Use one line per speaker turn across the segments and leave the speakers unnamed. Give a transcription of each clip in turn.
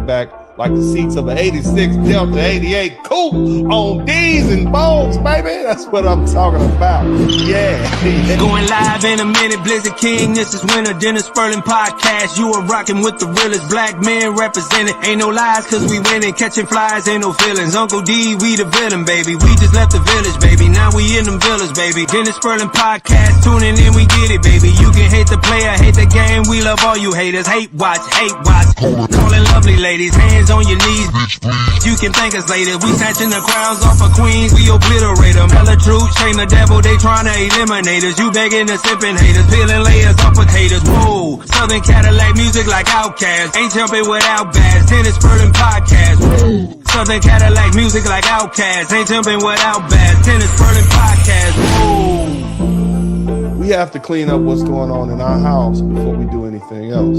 lean back like the seats of an 86 Delta 88 coupe on D's and Bones, baby. That's what I'm talking about. Yeah.
Going live in a minute, Blizzard King. This is Winter Dinner Spurling Podcast. You are rocking with the realest black men represented. Ain't no lies, cause we winning. Catching flies, ain't no feelings. Uncle D, we the villain, baby. We just left the village, baby. Now we in them villas, baby. Dinner Spurling Podcast, tuning in, we get it, baby. You can hate the player, hate the game. We love all you haters. Hate watch, hate watch. Calling lovely ladies, hands on your knees. You can thank us later. We snatching the crowns off of queens, we obliterate them. Tell the truth, shame the devil, they trying to eliminate us. You begging the sipping haters, peeling layers off potatoes. Whoa, Southern Cadillac music like Outkast. Ain't jumping without bass. Tennis Spurling Podcast. Whoa. Southern Cadillac music like Outkast. Ain't jumping without bass. Tennis Spurling Podcast. Whoa.
We have to clean up what's going on in our house before we do anything else.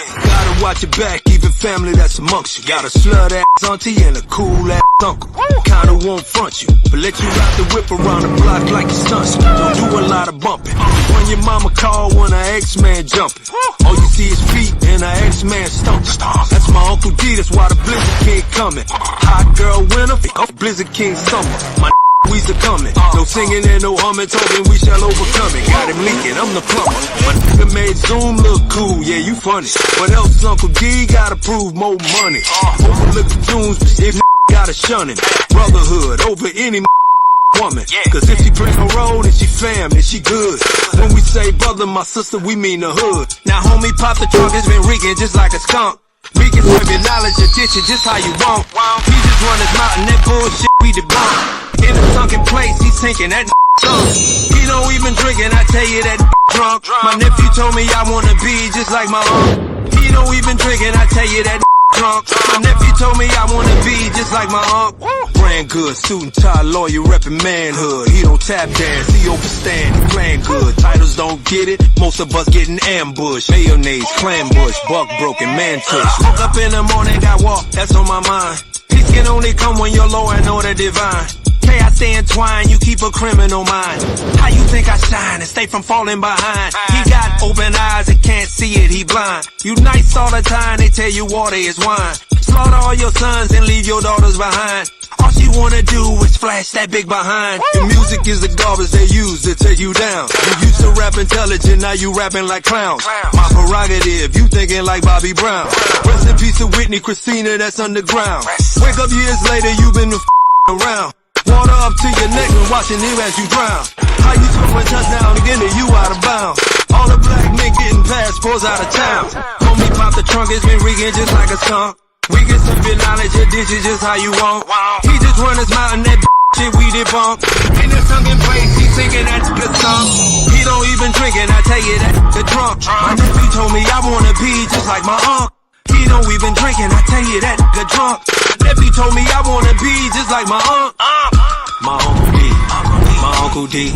Gotta watch your back, even family that's amongst you. Got a slut ass auntie and a cool ass uncle. Kinda won't front you, but let you ride the whip around the block like you stunts. Don't do a lot of bumping. When your mama call when her ex-man jumping, all you see is feet and her ex-man stomping. That's my Uncle D, that's why the Blizzard King coming. Hot girl winter, Blizzard King summer. My we's a coming. No singing and no humming, talking we shall overcome it. Got him leaking, I'm the plumber. My nigga made Zoom look cool, yeah, you funny. What else Uncle D gotta prove more money? Overlook the tunes, if gotta shun him. Brotherhood over any woman. Cause if she play her role, then she fam, then she good. When we say brother, my sister, we mean the hood. Now homie pop the trunk, it's been reeking just like a skunk. We can serve your knowledge, your ditch it just how you want. He just run his mouth and that bullshit we debunk. In a sunken place, he's sinking that drunk. He don't even drink and I tell you that drunk. My nephew told me I wanna be just like my uncle. He don't even drink and I tell you that drunk. My nephew told me I wanna be just like my uncle. Brand good, suit and tie, lawyer reppin' manhood. He don't tap dance, he overstand, he playing good. Titles don't get it, most of us getting ambushed. Mayonnaise, clam bush, buck broken, man tush. Woke up in the morning, got walk, that's on my mind. Peace can only come when you're low and order divine. I stay entwined, you keep a criminal mind. How you think I shine and stay from falling behind? He got open eyes and can't see it, he blind. You nice all the time, they tell you water is wine. Slaughter all your sons and leave your daughters behind. All she wanna do is flash that big behind. Your music is the garbage they use to take you down. You used to rap intelligent, now you rapping like clowns. My prerogative, you thinking like Bobby Brown. Rest in peace to Whitney, Christina, that's underground. Wake up years later, you been around. Water up to your neck and watching you as you drown. How you scoring touchdown again and you out of bounds? All the black men getting passports out of town. Homie pop the trunk, it's been reeking just like a skunk. We get some good knowledge, your digits just how you want. He just run his mouth and that shit we debunk. In the sunken place, he singing that good song. He don't even drink and I tell you that the drunk. My nephew told me I wanna be just like my uncle. He don't even drink and I tell you that the drunk. My nephew told me I wanna be just like my uncle. My Uncle D, my Uncle D,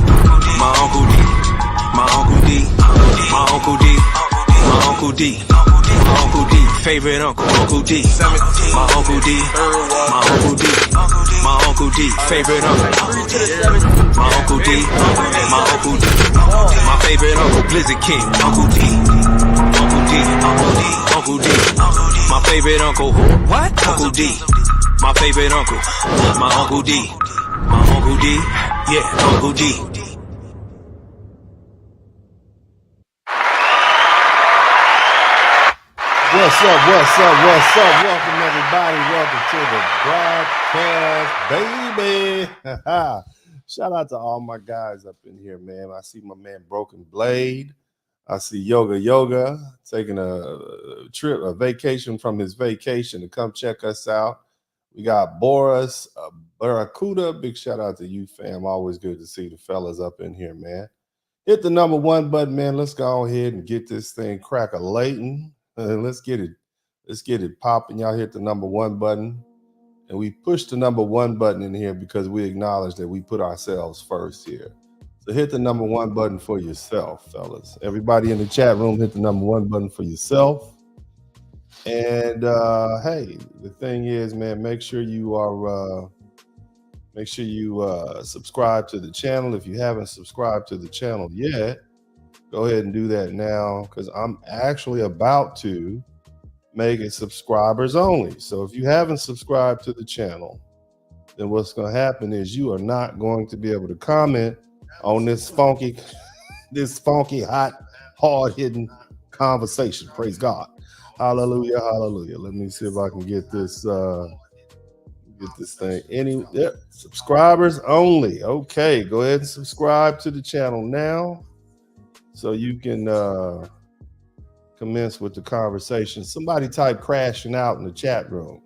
my Uncle D, my Uncle D, my Uncle D, my Uncle D, my Uncle D, favorite uncle, Uncle D, my Uncle D, my Uncle D, my Uncle D, favorite uncle, my Uncle D, my Uncle D, my favorite uncle, Blizzard King, Uncle D, Uncle D, Uncle D, Uncle D, my favorite uncle, what? Uncle D, my favorite uncle, my Uncle D. My Uncle D, yeah, Uncle D.
What's up? What's up? What's up? Welcome, everybody. Welcome to the broadcast, baby. Shout out to all my guys up in here, man. I see my man Broken Blade. I see Yoga taking a vacation from his vacation to come check us out. We got Boris Barracuda. Big shout out to you, fam. Always good to see the fellas up in here, man. Hit the number one button, man. Let's go ahead and get this thing crack-a-lating. Let's get it popping. Y'all hit the number one button. And we push the number one button in here because we acknowledge that we put ourselves first here. So hit the number one button for yourself, fellas. Everybody in the chat room, hit the number one button for yourself. And hey, the thing is, man, make sure you subscribe to the channel. If you haven't subscribed to the channel yet, go ahead and do that now, because I'm actually about to make it subscribers only. So if you haven't subscribed to the channel, then what's going to happen is you are not going to be able to comment on this funky, hot, hard-hitting conversation. Praise God. Hallelujah, hallelujah. Let me see if I can get this thing. Subscribers only. Okay, go ahead and subscribe to the channel now so you can commence with the conversation. Somebody type crashing out in the chat room.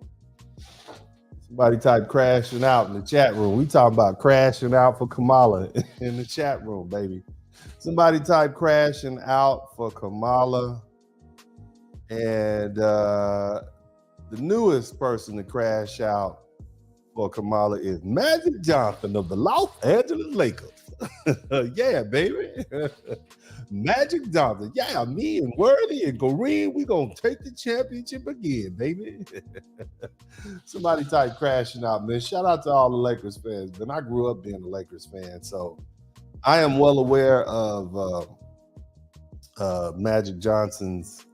Somebody type crashing out in the chat room. We talking about crashing out for Kamala in the chat room, baby. Somebody type crashing out for Kamala. And the newest person to crash out for Kamala is Magic Johnson of the Los Angeles Lakers. Yeah, baby. Magic Johnson. Yeah, me and Worthy and Kareem, we gonna take the championship again, baby. Somebody type crashing out, man. Shout out to all the Lakers fans. Man, I grew up being a Lakers fan, so I am well aware of Magic Johnson's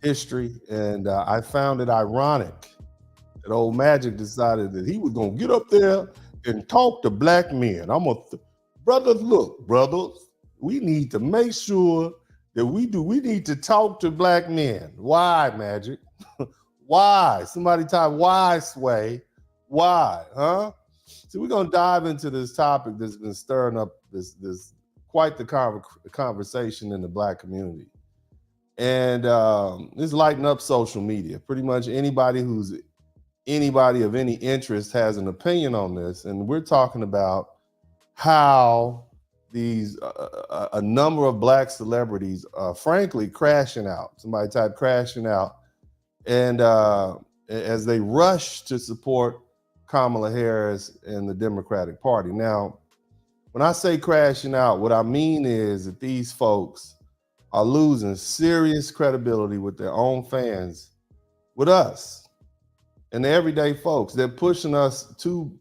history, and I found it ironic that old Magic decided that he was gonna get up there and talk to black men. Brothers, we need to make sure that we need to talk to black men. Why, Magic? Why? Somebody type why, Sway. Why, huh? So we're gonna dive into this topic that's been stirring up this quite the conversation in the black community. And it's lighting up social media. Pretty much anybody of any interest has an opinion on this. And we're talking about how these a number of black celebrities are frankly crashing out. Somebody type crashing out. And as they rush to support Kamala Harris and the Democratic Party. Now, when I say crashing out, what I mean is that these folks are losing serious credibility with their own fans, with us and the everyday folks. They're pushing us to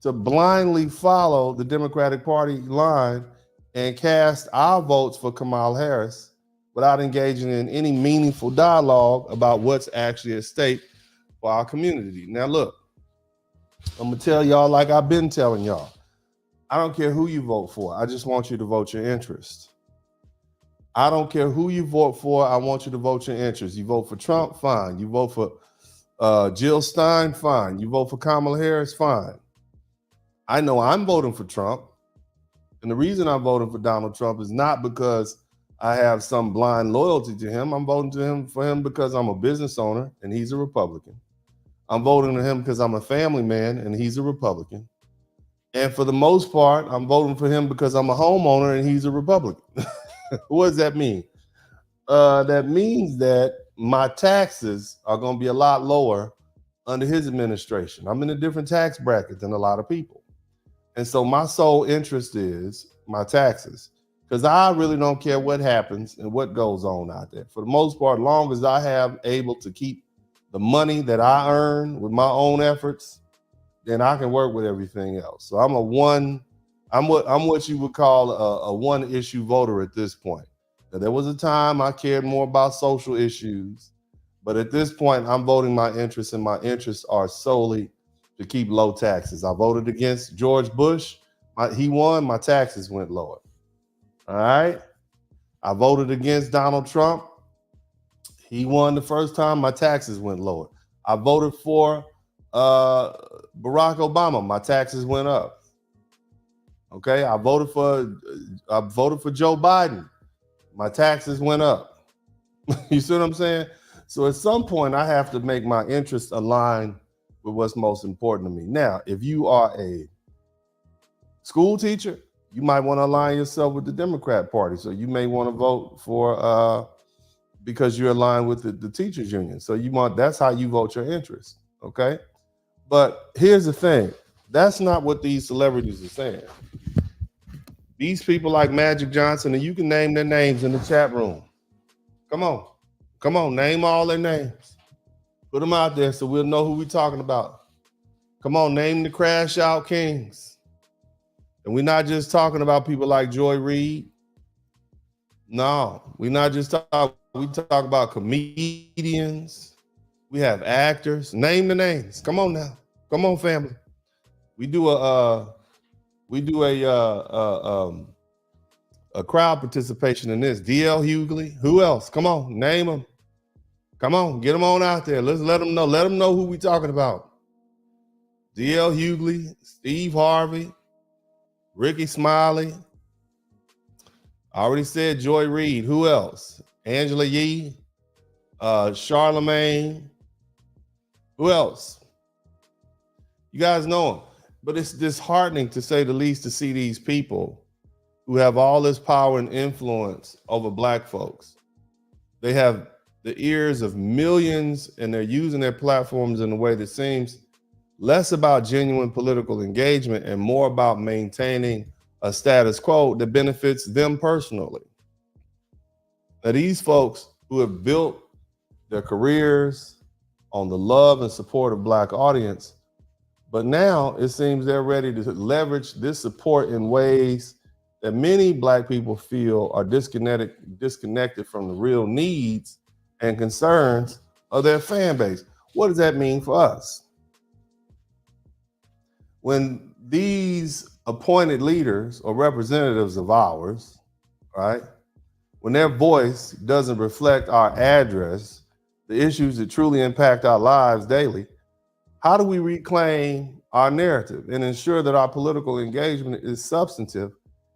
blindly follow the Democratic Party line and cast our votes for Kamala Harris without engaging in any meaningful dialogue about what's actually at stake for our community. Now, look, I'm gonna tell y'all like I've been telling y'all. I don't care who you vote for. I just want you to vote your interest. I don't care who you vote for. I want you to vote your interest. You vote for Trump, fine. You vote for Jill Stein, fine. You vote for Kamala Harris, fine. I know I'm voting for Trump. And the reason I'm voting for Donald Trump is not because I have some blind loyalty to him. I'm voting for him because I'm a business owner and he's a Republican. I'm voting for him because I'm a family man and he's a Republican. And for the most part, I'm voting for him because I'm a homeowner and he's a Republican. What does that mean? That means that my taxes are going to be a lot lower under his administration. I'm in a different tax bracket than a lot of people. And so my sole interest is my taxes, because I really don't care what happens and what goes on out there. For the most part, as long as I have able to keep the money that I earn with my own efforts, then I can work with everything else. So I'm what you would call a one-issue voter at this point. Now, there was a time I cared more about social issues, but at this point, I'm voting my interests, and my interests are solely to keep low taxes. I voted against George Bush. He won, my taxes went lower. All right. I voted against Donald Trump. He won the first time, my taxes went lower. I voted for Barack Obama, my taxes went up. Okay, I voted for Joe Biden, my taxes went up. You see what I'm saying? So at some point, I have to make my interests align with what's most important to me. Now, if you are a school teacher, you might want to align yourself with the Democrat Party. So you may want to vote for because you're aligned with the teachers union. So that's how you vote your interest. Okay. But here's the thing. That's not what these celebrities are saying. These people like Magic Johnson, and you can name their names in the chat room. Come on, name all their names. Put them out there so we'll know who we're talking about. Come on, name the Crash Out Kings. And we're not just talking about people like Joy Reid. No, we're not just talking. We talk about comedians. We have actors. Name the names. Come on now. Come on, family. We do a crowd participation in this. D.L. Hughley. Who else? Come on, name them. Come on, get them on out there. Let's let them know. Let them know who we talking about. D.L. Hughley, Steve Harvey, Ricky Smiley. I already said Joy Reid. Who else? Angela Yee, Charlemagne. Who else? You guys know them. But it's disheartening, to say the least, to see these people who have all this power and influence over Black folks. They have the ears of millions, and they're using their platforms in a way that seems less about genuine political engagement and more about maintaining a status quo that benefits them personally. Now, these folks who have built their careers on the love and support of Black audience, but now it seems they're ready to leverage this support in ways that many Black people feel are disconnected from the real needs and concerns of their fan base. What does that mean for us? When these appointed leaders or representatives of ours, right, when their voice doesn't reflect our address, the issues that truly impact our lives daily, how do we reclaim our narrative and ensure that our political engagement is substantive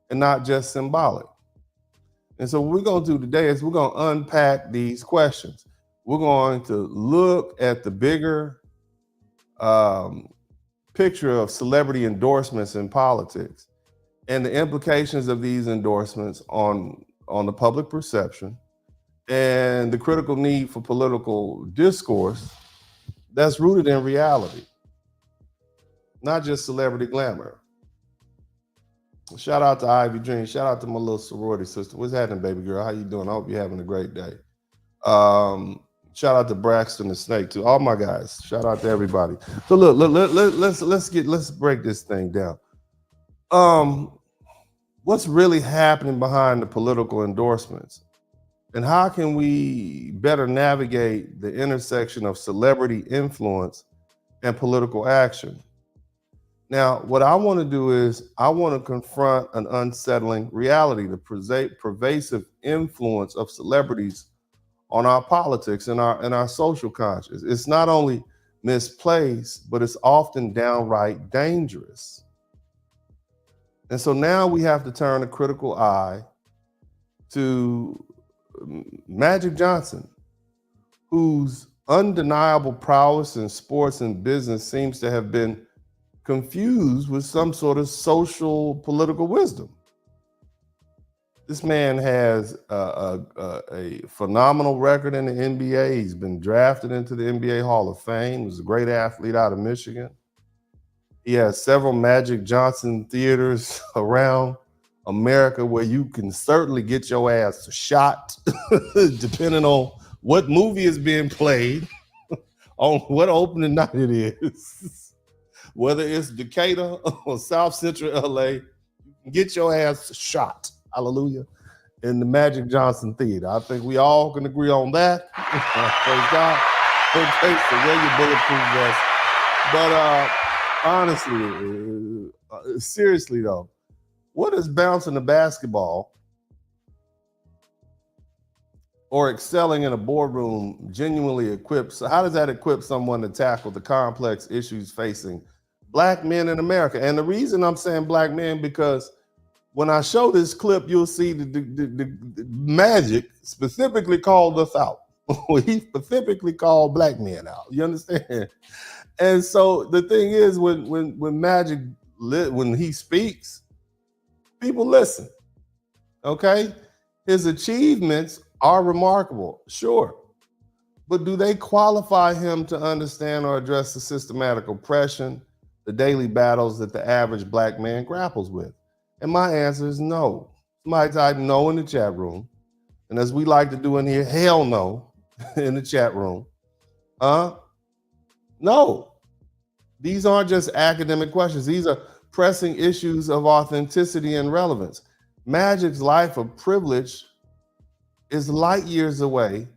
and not just symbolic? And so what we're going to do today is we're going to unpack these questions. We're going to look at the bigger picture of celebrity endorsements in politics and the implications of these endorsements on the public perception and the critical need for political discourse that's rooted in reality, not just celebrity glamour. Shout out to Ivy Dream. Shout out to my little sorority sister. What's happening, baby girl? How you doing? I hope you're having a great day. Shout out to Braxton the Snake too. All my guys. Shout out to everybody. So look, let's break this thing down. What's really happening behind the political endorsements? And how can we better navigate the intersection of celebrity influence and political action? Now, what I want to do is I want to confront an unsettling reality, the pervasive influence of celebrities on our politics and our social conscience. It's not only misplaced, but it's often downright dangerous. And so now we have to turn a critical eye to Magic Johnson, whose undeniable prowess in sports and business seems to have been confused with some sort of social political wisdom. This man has a phenomenal record in the NBA. He's been drafted into the NBA Hall of Fame. He was a great athlete out of Michigan. He has several Magic Johnson theaters around America where you can certainly get your ass shot, depending on what movie is being played, on what opening night it is. Whether it's Decatur or South Central LA, you can get your ass shot. Hallelujah. In the Magic Johnson Theater. I think we all can agree on that. Praise God. Okay, so wear your bulletproof vest. But honestly, seriously though, what is bouncing the basketball or excelling in a boardroom genuinely equips, how does that equip someone to tackle the complex issues facing Black men in America? And the reason I'm saying Black men, because when I show this clip, you'll see the Magic specifically called us out. He specifically called Black men out. You understand? And so the thing is, when Magic, when he speaks, people listen. Okay, his achievements are remarkable, sure, but do they qualify him to understand or address the systematic oppression, the daily battles that the average Black man grapples with? And my answer is no. Somebody type no in the chat room. And as we like to do in here, hell no in the chat room. No. These aren't just academic questions. These are pressing issues of authenticity and relevance. Magic's life of privilege is light years away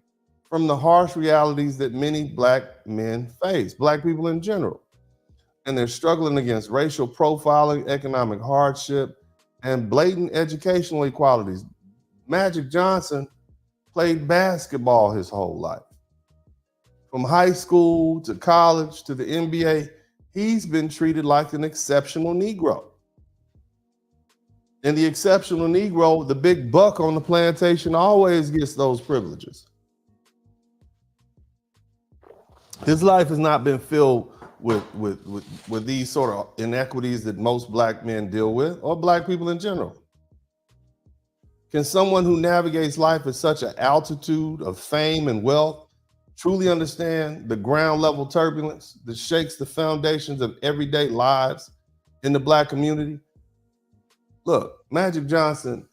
from the harsh realities that many Black men face, Black people in general. And they're struggling against racial profiling, economic hardship, and blatant educational inequalities. Magic Johnson played basketball his whole life. From high school to college to the NBA, he's been treated like an exceptional Negro. And the exceptional Negro, the big buck on the plantation, always gets those privileges. His life has not been filled with these sort of inequities that most Black men deal with, or Black people in general. Can someone who navigates life at such an altitude of fame and wealth truly understand the ground level turbulence that shakes the foundations of everyday lives in the Black community? Look, Magic Johnson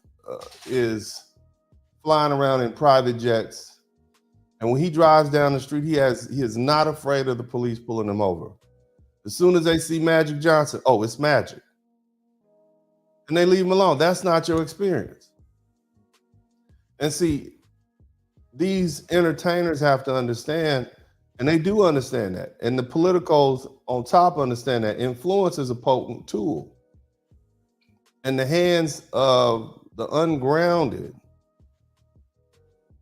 is flying around in private jets, and when he drives down the street, he is not afraid of the police pulling him over. As soon as they see Magic Johnson, oh, it's Magic. And they leave him alone. That's not your experience. And see, these entertainers have to understand, and they do understand that, and the politicals on top understand that influence is a potent tool. In the hands of the ungrounded,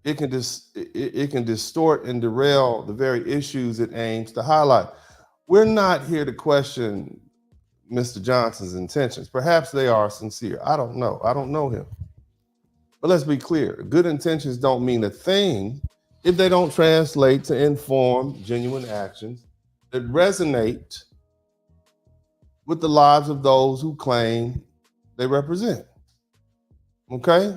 it can distort and derail the very issues it aims to highlight. We're not here to question Mr. Johnson's intentions. Perhaps they are sincere. I don't know. I don't know him. But let's be clear. Good intentions don't mean a thing if they don't translate to inform genuine actions that resonate with the lives of those who claim they represent. Okay?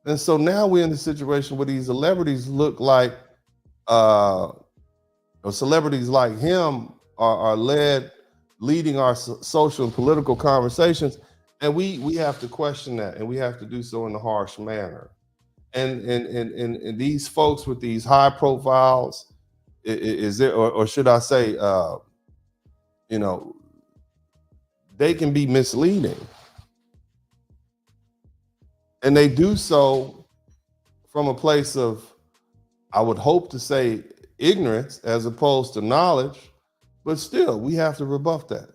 And so now we're in a situation where these celebrities look like, or celebrities like him are leading our social and political conversations. And we have to question that, and we have to do so in a harsh manner. And these folks with these high profiles, is there, or should I say, they can be misleading. And they do so from a place of, I would hope to say, ignorance as opposed to knowledge, but still, we have to rebuff that.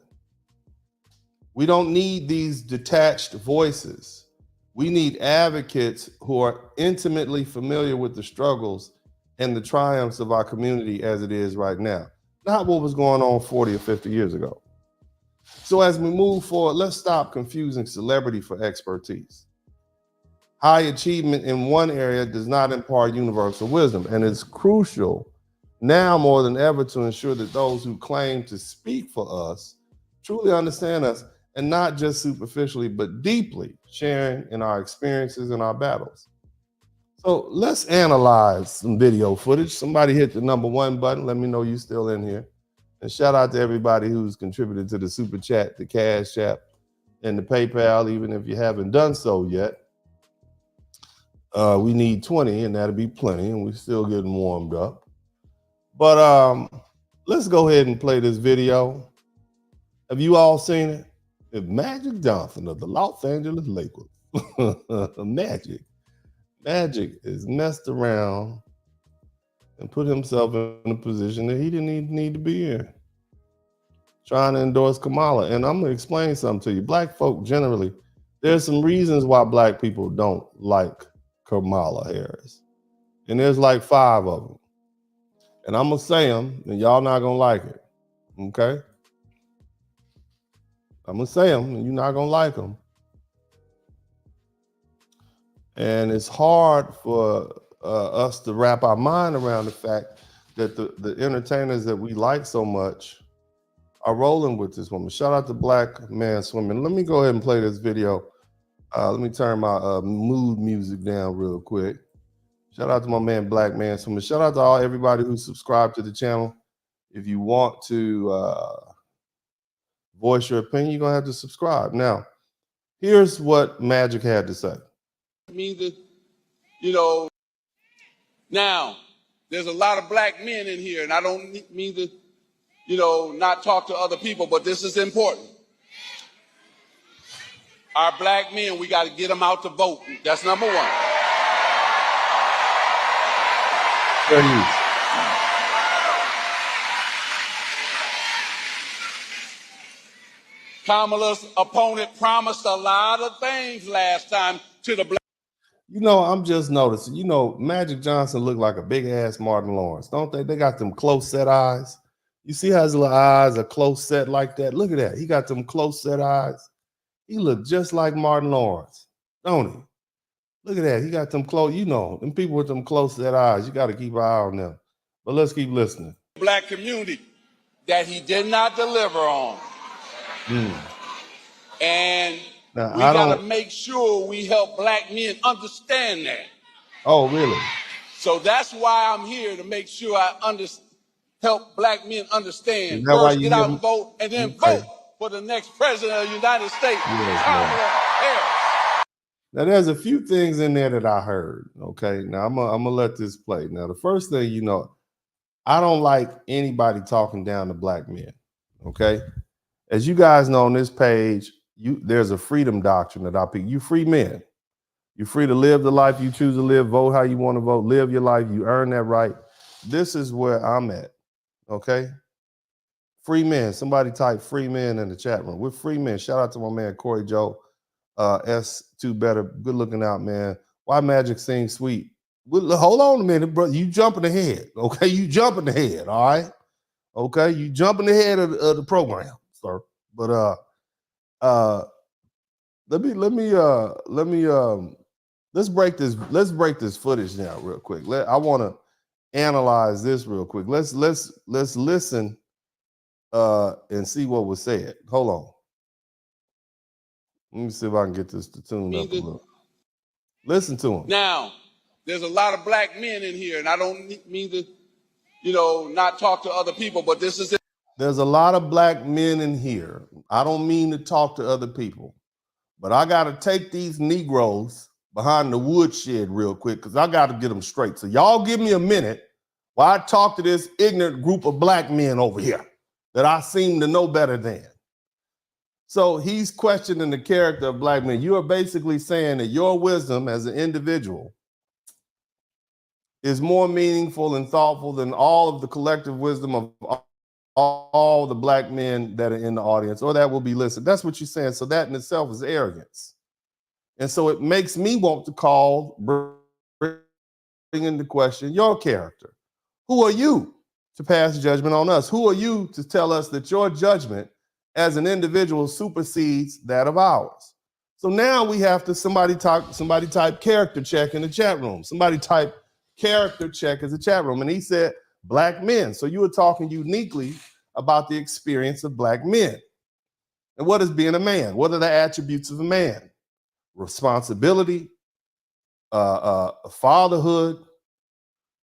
We don't need these detached voices. We need advocates who are intimately familiar with the struggles and the triumphs of our community as it is right now, not what was going on 40 or 50 years ago. So as we move forward, let's stop confusing celebrity for expertise. High achievement in one area does not impart universal wisdom, and it's crucial now more than ever to ensure that those who claim to speak for us truly understand us, and not just superficially, but deeply sharing in our experiences and our battles. So let's analyze some video footage. Somebody hit the #1 button. Let me know you're still in here. And shout out to everybody who's contributed to the Super Chat, the Cash App, and the PayPal, even if you haven't done so yet. We need 20, and that'll be plenty, and we're still getting warmed up. But let's go ahead and play this video. Have you all seen it? It's Magic Johnson of the Los Angeles Lakers. Magic is messed around and put himself in a position that he didn't even need to be in. Trying to endorse Kamala. And I'm going to explain something to you. Black folk generally, there's some reasons why Black people don't like Kamala Harris. And there's like 5 of them. And I'm going to say them, and y'all not going to like it. Okay? I'm going to say them, and you're not going to like them. And it's hard for us to wrap our mind around the fact that the entertainers that we like so much are rolling with this woman. Shout out to Black Man Swimming. Let me go ahead and play this video. Let me turn my mood music down real quick. Shout out to my man, Black Man Swimming. Shout out to everybody who subscribed to the channel. If you want to voice your opinion, you're going to have to subscribe. Now, here's what Magic had to say.
Means that, you know, now there's a lot of black men in here, and I don't mean to, you know, not talk to other people, but this is important. Our black men, we got to get them out to vote. That's number one.
There you go.
Kamala's opponent promised a lot of things last time to the black.
You know, I'm just noticing, you know, Magic Johnson looked like a big ass Martin Lawrence, don't they? They got them close set eyes. You see how his little eyes are close set like that? Look at that. He got them close set eyes. He looked just like Martin Lawrence, don't he? Look at that. He got them close, you know, them people with them close set eyes. You got to keep an eye on them. But let's keep listening.
Black community that he did not deliver on. And
now,
we got to make sure we help black men understand that.
Oh, really?
So that's why I'm here, to make sure I help black men understand.
First,
get out and vote, and then vote for the next president of the United States, Kamala Harris.
Now, there's a few things in there that I heard, okay? Now, I'm gonna let this play. Now, the first thing, you know, I don't like anybody talking down to black men, okay? As you guys know on this page, there's a freedom doctrine that I pick. You free men. You're free to live the life you choose to live, vote how you want to vote, live your life. You earn that right. This is where I'm at, okay? Free men. Somebody type free men in the chat room. We're free men. Shout out to my man, Corey Joe, S2 Better. Good looking out, man. Why Magic sing sweet? Well, hold on a minute, bro. You jumping ahead, okay? You jumping ahead, all right? Okay, you jumping ahead of the program, sir. But let's break this footage down real quick. I want to analyze this real quick. Let's listen and see what was said. Hold on. Let me see if I can get this to tune up a little. Listen to him.
Now, there's a lot of black men in here, and I don't mean to, you know, not talk to other people, but this is it.
There's a lot of black men in here. I don't mean to talk to other people, but I got to take these Negroes behind the woodshed real quick because I got to get them straight. So y'all give me a minute while I talk to this ignorant group of black men over here that I seem to know better than. So he's questioning the character of black men. You are basically saying that your wisdom as an individual is more meaningful and thoughtful than all of the collective wisdom of all the black men that are in the audience or that will be listening. That's what you're saying. So that in itself is arrogance. And so it makes me want to bring into question your character. Who are you to pass judgment on us? Who are you to tell us that your judgment as an individual supersedes that of ours? So now we have to somebody type character check in the chat room. Somebody type character check as a chat room. And he said, black men. So you were talking uniquely about the experience of black men. And what is being a man? What are the attributes of a man? Responsibility, fatherhood.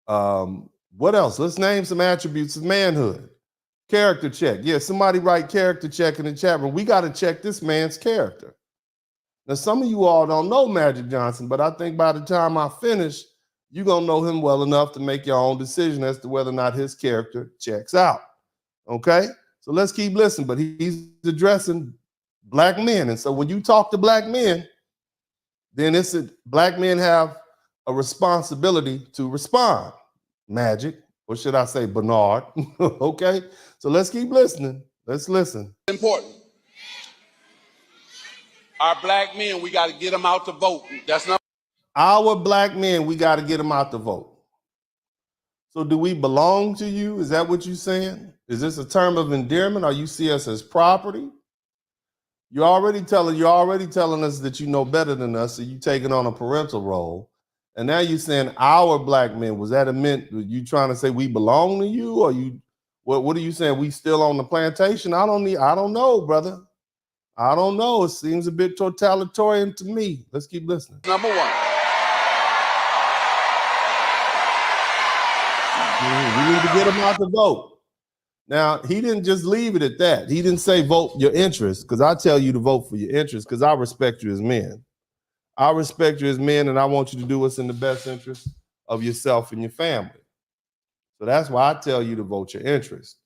What else? Let's name some attributes of manhood. Character check. Yeah, somebody write character check in the chat room. We got to check this man's character. Now, some of you all don't know Magic Johnson, but I think by the time I finish, you're going to know him well enough to make your own decision as to whether or not his character checks out. Okay? So let's keep listening. But he's addressing black men. And so when you talk to black men, then black men have a responsibility to respond. Magic, or should I say Bernard? Okay? So let's keep listening. Let's listen.
Important. Our black men, we got to get them out to vote. That's not
our black men, we got to get them out to vote. So do we belong to you? Is that what you're saying? Is this a term of endearment, or you see us as property? You're already telling us that you know better than us, so you taking on a parental role. And now you're saying our black men. Was that you trying to say we belong to you, or you what are you saying? We still on the plantation? I don't know, brother. I don't know. It seems a bit totalitarian to me. Let's keep listening.
Number one.
We need to get him out to vote. Now, he didn't just leave it at that. He didn't say vote your interest, because I tell you to vote for your interest because I respect you as men. I respect you as men, and I want you to do what's in the best interest of yourself and your family. So that's why I tell you to vote your interest.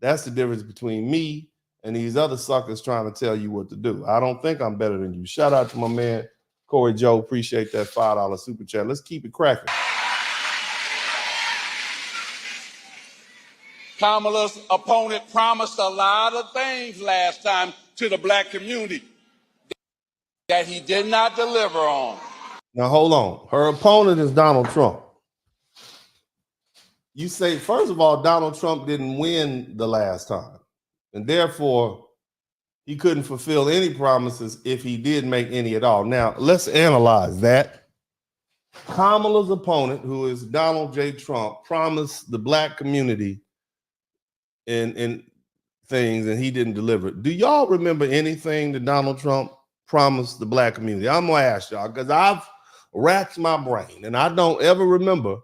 That's the difference between me and these other suckers trying to tell you what to do. I don't think I'm better than you. Shout out to my man, Corey Joe. Appreciate that $5 super chat. Let's keep it cracking.
Kamala's opponent promised a lot of things last time to the black community that he did not deliver on.
Now, hold on. Her opponent is Donald Trump. You say, first of all, Donald Trump didn't win the last time, and therefore he couldn't fulfill any promises if he did make any at all. Now, let's analyze that. Kamala's opponent, who is Donald J. Trump, promised the black community in things, and he didn't deliver it. Do y'all remember anything that Donald Trump promised the black community? I'm gonna ask y'all because I've racked my brain, and I don't ever remember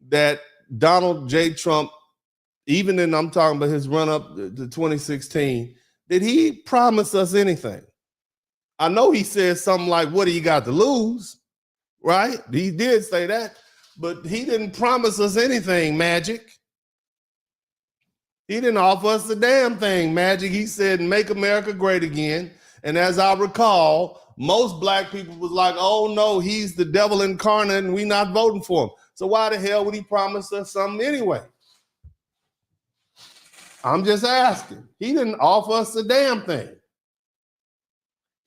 that Donald J. Trump, even in I'm talking about his run up to 2016, did he promise us anything? I know he said something like, "What do you got to lose?" Right? He did say that, but he didn't promise us anything, Magic. He didn't offer us a damn thing, Magic. He said, "Make America great again." And as I recall, most black people was like, "Oh no, he's the devil incarnate and we not voting for him." So why the hell would he promise us something anyway? I'm just asking. He didn't offer us a damn thing.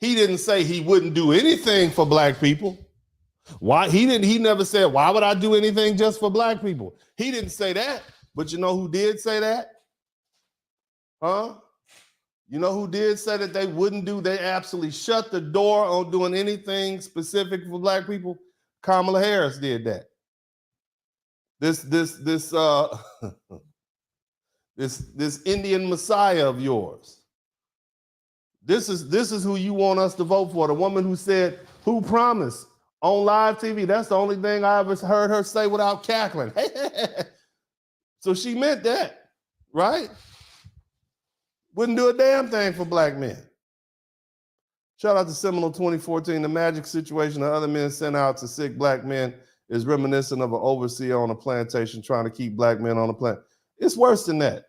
He didn't say he wouldn't do anything for black people. Why? He never said, "Why would I do anything just for black people?" He didn't say that. But you know who did say that? Huh? You know who did say that they wouldn't do? They absolutely shut the door on doing anything specific for black people. Kamala Harris did that. This Indian Messiah of yours. This is who you want us to vote for. The woman who said, "Who promised?" on live TV. That's the only thing I ever heard her say without cackling. So she meant that, right? Wouldn't do a damn thing for black men. Shout out to Seminole 2014. The Magic situation that other men sent out to sick black men is reminiscent of an overseer on a plantation trying to keep black men on the planet. It's worse than that.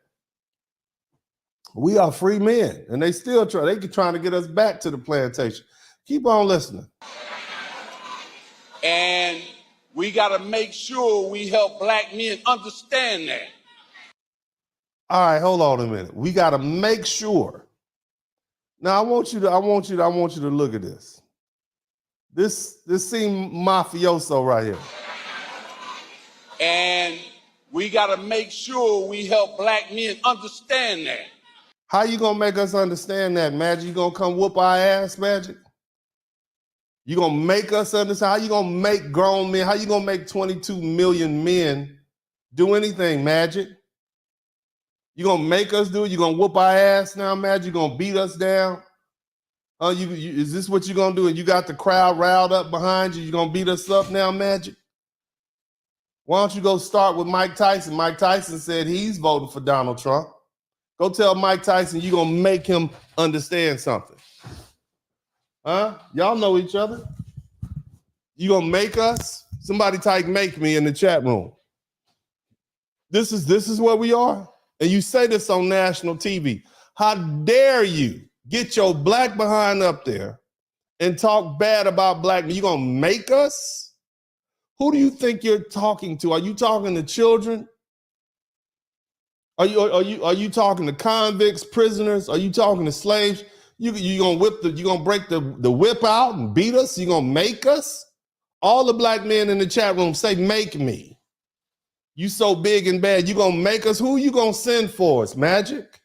We are free men, and they still trying to get us back to the plantation. Keep on listening.
And we got to make sure we help black men understand that.
All right, hold on a minute. We got to make sure. Now, I want you to look at this. This seems mafioso right here.
And we got to make sure we help black men understand that.
How you gonna make us understand that, Magic? You gonna come whoop our ass, Magic? You gonna make us understand? How you gonna make grown men? How you gonna make 22 million men do anything, Magic? You gonna make us do it? You gonna whoop our ass now, Magic? You gonna beat us down? Is this what you gonna do? And you got the crowd riled up behind you? You gonna beat us up now, Magic? Why don't you go start with Mike Tyson? Mike Tyson said he's voting for Donald Trump. Go tell Mike Tyson you're gonna make him understand something. Huh? Y'all know each other. You gonna make us? Somebody type "make me" in the chat room. This is where we are. And you say this on national TV. How dare you get your black behind up there and talk bad about black men? You gonna make us? Who do you think you're talking to? Are you talking to children? Are you talking to convicts, prisoners? Are you talking to slaves? You gonna break the whip out and beat us? You gonna make us? All the black men in the chat room say "make me." You so big and bad, you gonna make us? Who you gonna send for us, Magic?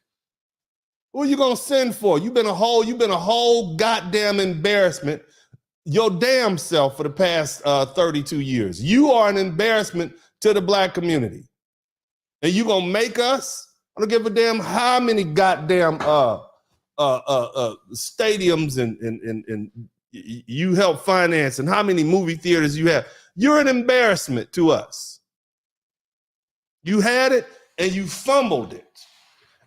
Who you gonna send for? You've been a whole goddamn embarrassment your damn self for the past 32 years. You are an embarrassment to the black community. And you gonna make us? I don't give a damn how many goddamn stadiums and you help finance and how many movie theaters you have. You're an embarrassment to us. You had it and you fumbled it.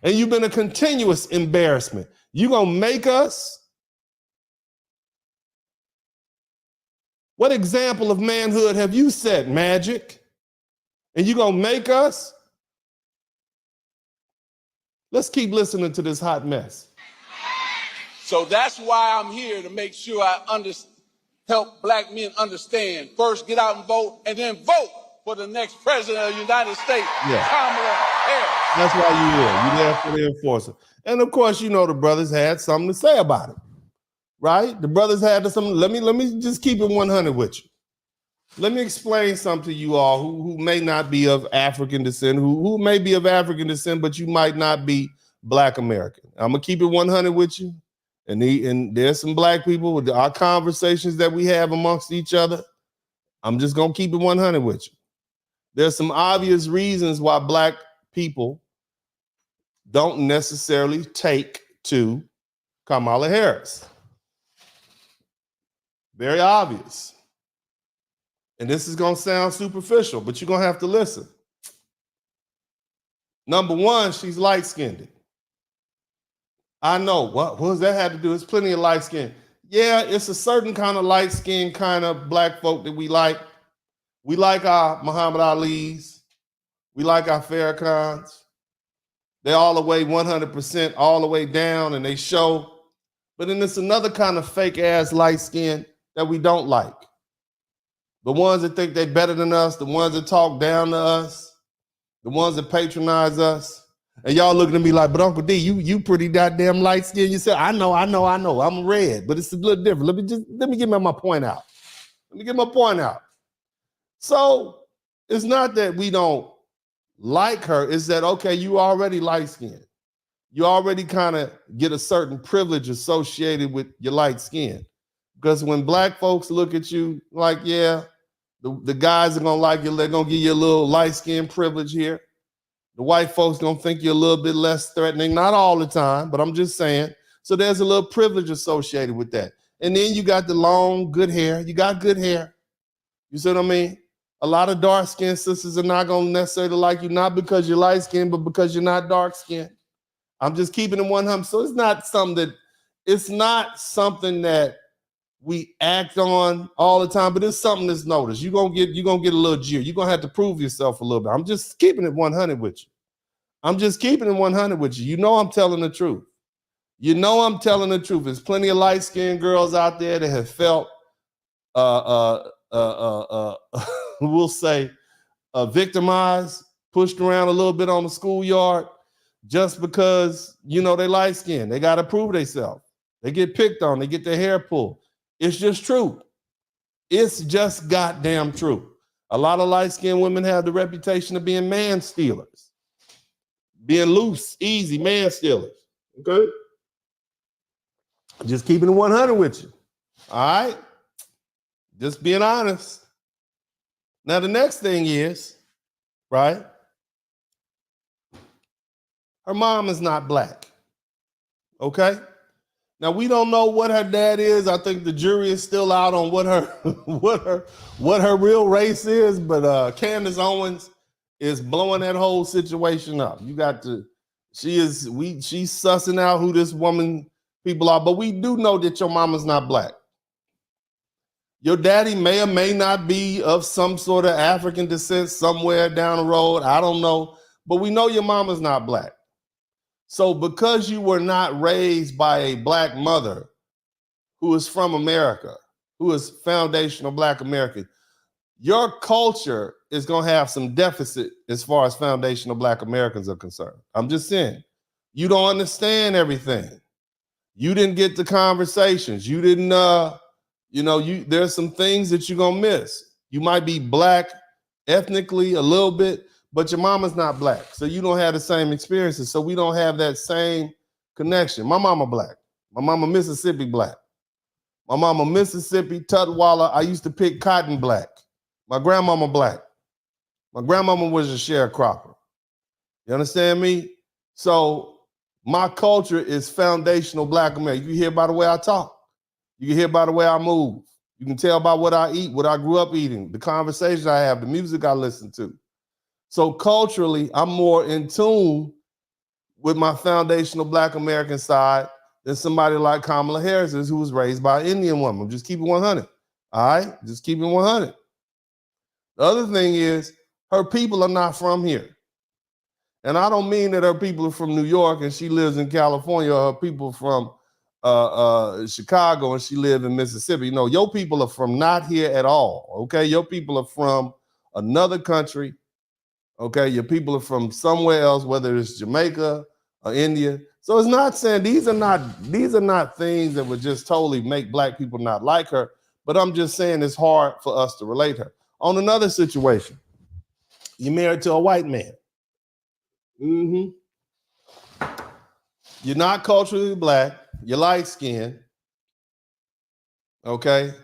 And you've been a continuous embarrassment. You gonna make us? What example of manhood have you set, Magic? And you gonna make us? Let's keep listening to this hot mess.
So that's why I'm here, to make sure I help black men understand. First, get out and vote, and then vote for the next president of the United States, Kamala Harris.
That's why you're here. You're there for the enforcer. And of course, you know the brothers had something to say about it, right? The brothers had something. Let me just keep it 100 with you. Let me explain something to you all who may not be of African descent, who may be of African descent, but you might not be Black American. I'm gonna keep it 100 with you. And there's some black people with our conversations that we have amongst each other. I'm just gonna keep it 100 with you. There's some obvious reasons why black people don't necessarily take to Kamala Harris. Very obvious. And this is gonna sound superficial, but you're gonna have to listen. Number one, she's light-skinned. I know. What does that have to do? It's plenty of light skin. Yeah, it's a certain kind of light skin kind of black folk that we like. We like our Muhammad Ali's. We like our Farrakhan's. They're all the way 100%, all the way down, and they show. But then there's another kind of fake ass light skin that we don't like. The ones that think they're better than us, the ones that talk down to us, the ones that patronize us. And y'all looking at me like, but Uncle D, you pretty goddamn light skinned. You said, I know. I'm red, but it's a little different. Let me get my point out. So it's not that we don't like her. It's that, okay, you already light skinned. You already kind of get a certain privilege associated with your light skin. Because when black folks look at you like, yeah, the guys are gonna like you, they're gonna give you a little light skin privilege here. The white folks gonna think you're a little bit less threatening, not all the time, but I'm just saying. So there's a little privilege associated with that. And then you got the long, good hair. You got good hair. You see what I mean? A lot of dark-skinned sisters are not gonna necessarily like you, not because you're light-skinned, but because you're not dark-skinned. I'm just keeping it 100. So it's not something that we act on all the time, but it's something that's noticed. You're gonna get a little jeer. You're gonna have to prove yourself a little bit. I'm just keeping it 100 with you. You know I'm telling the truth. There's plenty of light-skinned girls out there that have felt we'll say victimized, pushed around a little bit on the schoolyard just because they light-skinned. They gotta prove themselves. They get picked on, they get their hair pulled. It's just true. It's just goddamn true. A lot of light-skinned women have the reputation of being man stealers, being loose, easy man stealers. Okay? Just keeping it 100 with you. All right? Just being honest. Now, the next thing is, right? Her mom is not black. Okay? Now, we don't know what her dad is. I think the jury is still out on what her real race is, but Candace Owens is blowing that whole situation up. She's sussing out who this woman people are, but we do know that your mama's not black. Your daddy may or may not be of some sort of African descent somewhere down the road. I don't know, but we know your mama's not black. So because you were not raised by a black mother who is from America, who is foundational black American, your culture is going to have some deficit as far as foundational black Americans are concerned. I'm just saying, you don't understand everything. You didn't get the conversations. You didn't, there's some things that you're going to miss. You might be black ethnically a little bit, but your mama's not black, so you don't have the same experiences. So we don't have that same connection. My mama black. My mama Mississippi black. My mama Mississippi, Tutwiler. I used to pick cotton black. My grandmama black. My grandmama was a sharecropper. You understand me? So my culture is foundational Black American. You can hear by the way I talk. You can hear by the way I move. You can tell by what I eat, what I grew up eating, the conversations I have, the music I listen to. So culturally, I'm more in tune with my foundational Black American side than somebody like Kamala Harris is, who was raised by an Indian woman. Just keep it 100. All right? Just keep it 100. The other thing is, her people are not from here. And I don't mean that her people are from New York and she lives in California, or her people from Chicago and she lives in Mississippi. No, your people are from not here at all, okay? Your people are from another country, okay? Your people are from somewhere else, whether it's Jamaica or India. So it's not saying these are not things that would just totally make Black people not like her, but I'm just saying it's hard for us to relate her. On another situation, you're married to a white man. You're not culturally Black, you're light skinned, okay?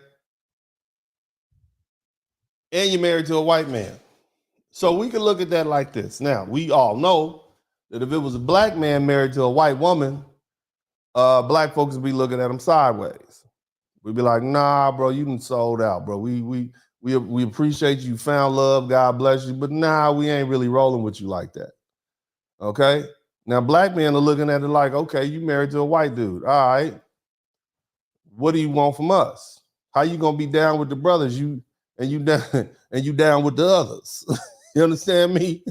And you're married to a white man. So we can look at that like this. Now, we all know that if it was a Black man married to a white woman, Black folks would be looking at him sideways. We'd be like, nah, bro, you done sold out, bro. We appreciate you found love, God bless you, but nah, we ain't really rolling with you like that. Okay? Now, Black men are looking at it like, okay, you married to a white dude. All right. What do you want from us? How you gonna be down with the brothers? You down with the others. You understand me?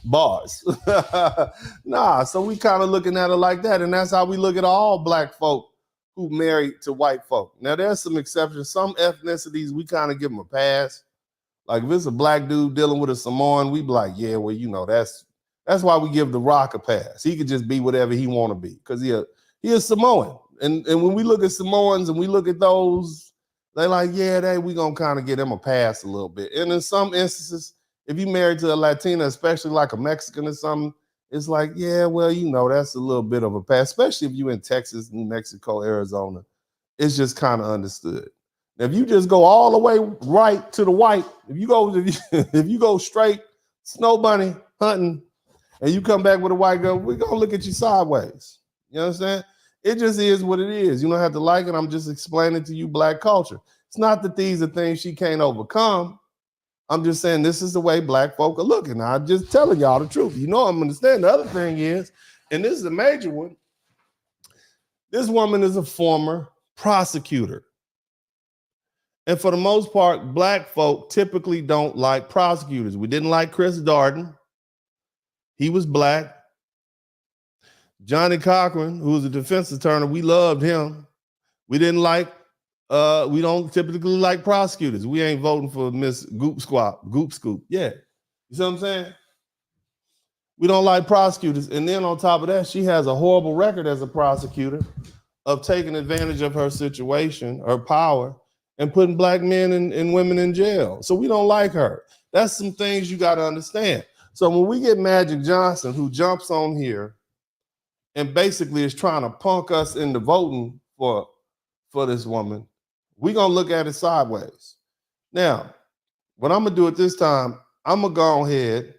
Bars. Nah, so we kind of looking at it like that. And that's how we look at all Black folk who married to white folk. Now, there's some exceptions. Some ethnicities, we kind of give them a pass. Like if it's a Black dude dealing with a Samoan, we be like, yeah, well, you know, that's why we give The Rock a pass. He could just be whatever he want to be because he is Samoan. And when we look at Samoans and we look at those, they like, yeah, we gonna kind of give them a pass a little bit. And in some instances, if you married to a Latina, especially like a Mexican or something, it's like, yeah, well, you know, that's a little bit of a pass, especially if you're in Texas, New Mexico, Arizona. It's just kind of understood. Now, if you just go all the way right to the white, if you go straight snow bunny hunting and you come back with a white girl, we're gonna look at you sideways. You understand? It just is what it is. You don't have to like it. I'm just explaining to you Black culture. It's not that these are things she can't overcome. I'm just saying this is the way Black folk are looking. I'm just telling y'all the truth. You know I'm understanding. The other thing is, and this is a major one, this woman is a former prosecutor. And for the most part, Black folk typically don't like prosecutors. We didn't like Chris Darden. He was Black. Johnny Cochran, who was a defense attorney, we loved him. We didn't like, we don't typically like prosecutors. We ain't voting for Miss Goop Scoop. Yeah. You see what I'm saying? We don't like prosecutors. And then on top of that, she has a horrible record as a prosecutor of taking advantage of her situation, her power, and putting Black men and women in jail. So we don't like her. That's some things you got to understand. So when we get Magic Johnson, who jumps on here and basically is trying to punk us into voting for this woman, we're going to look at it sideways. Now, what I'm going to do at this time, I'm going to go ahead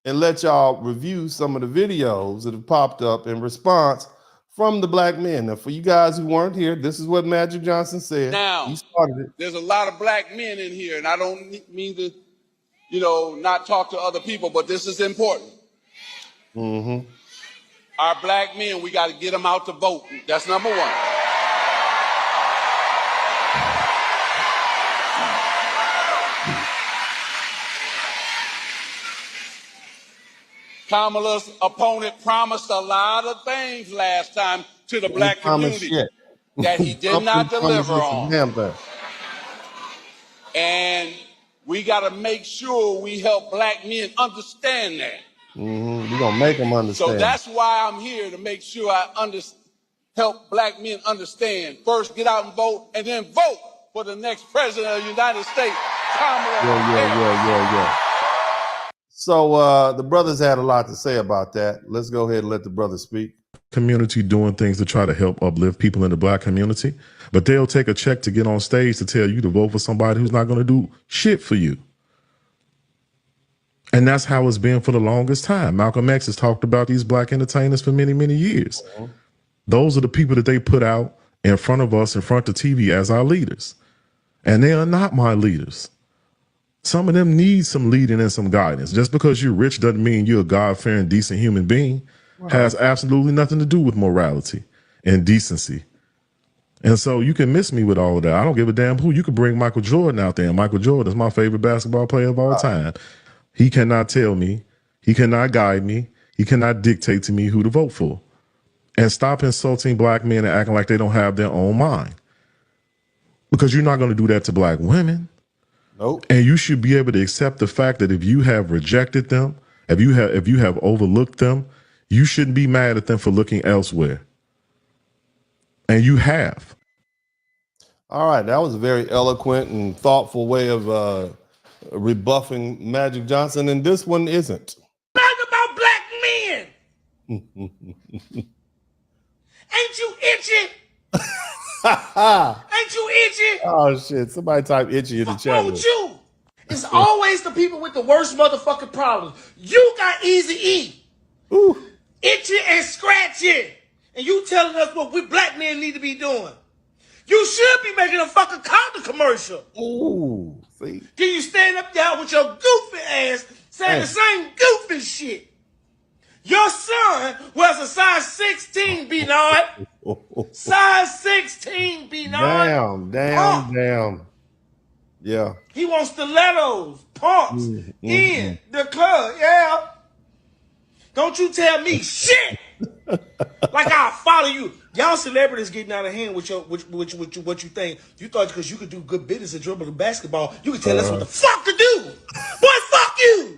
and let y'all review some of the videos that have popped up in response from the Black men. Now, for you guys who weren't here, this is what Magic Johnson said.
Now,
he started it.
There's a lot of Black men in here, and I don't mean to, not talk to other people, but this is important. Our Black men, we got to get them out to vote. That's number one. Kamala's opponent promised a lot of things last time to the Black community that he did not deliver on. And we got to make sure we help Black men understand that.
We're going to make them understand.
So that's why I'm here, to make sure I help Black men understand. First, get out and vote, and then vote for the next president of the United States, Kamala Harris.
Yeah. So the brothers had a lot to say about that. Let's go ahead and let the brothers speak.
Community doing things to try to help uplift people in the black community, but they'll take a check to get on stage to tell you to vote for somebody who's not going to do shit for you. And that's how it's been for the longest time. Malcolm X has talked about these black entertainers for many, many years. Those are the people that they put out in front of us, in front of TV as our leaders. And they are not my leaders. Some of them need some leading and some guidance. Just because you're rich doesn't mean you're a God-fearing, decent human being. Has absolutely nothing to do with morality and decency. And so you can miss me with all of that. I don't give a damn who. You could bring Michael Jordan out there. And Michael Jordan is my favorite basketball player of all time. He cannot tell me. He cannot guide me. He cannot dictate to me who to vote for. And stop insulting black men and acting like they don't have their own mind. Because you're not going to do that to black women.
Nope.
And you should be able to accept the fact that if you have rejected them, if you have overlooked them, you shouldn't be mad at them for looking elsewhere. And you have.
All right, that was a very eloquent and thoughtful way of rebuffing Magic Johnson, and this one isn't.
Talk about black men. Ain't you itchy? Ain't you itchy?
Oh shit! Somebody type itchy in the chat.
What's wrong with you? It's always the people with the worst motherfucking problems. You got easy E.
Ooh.
Itchy and scratchy. And you telling us what we black men need to be doing. You should be making a fucking condom commercial.
Ooh, see?
Can you stand up there with your goofy ass saying the same goofy shit? Your son wears a size 16, B-Nod. Size 16, B-Nod.
Damn. Yeah.
He wants stilettos, pumps, in the club, yeah. Don't you tell me shit. Like I'll follow you. Y'all celebrities getting out of hand with your what you think. You thought because you could do good business and dribble the basketball, you could tell us what the fuck to do. Boy, fuck you.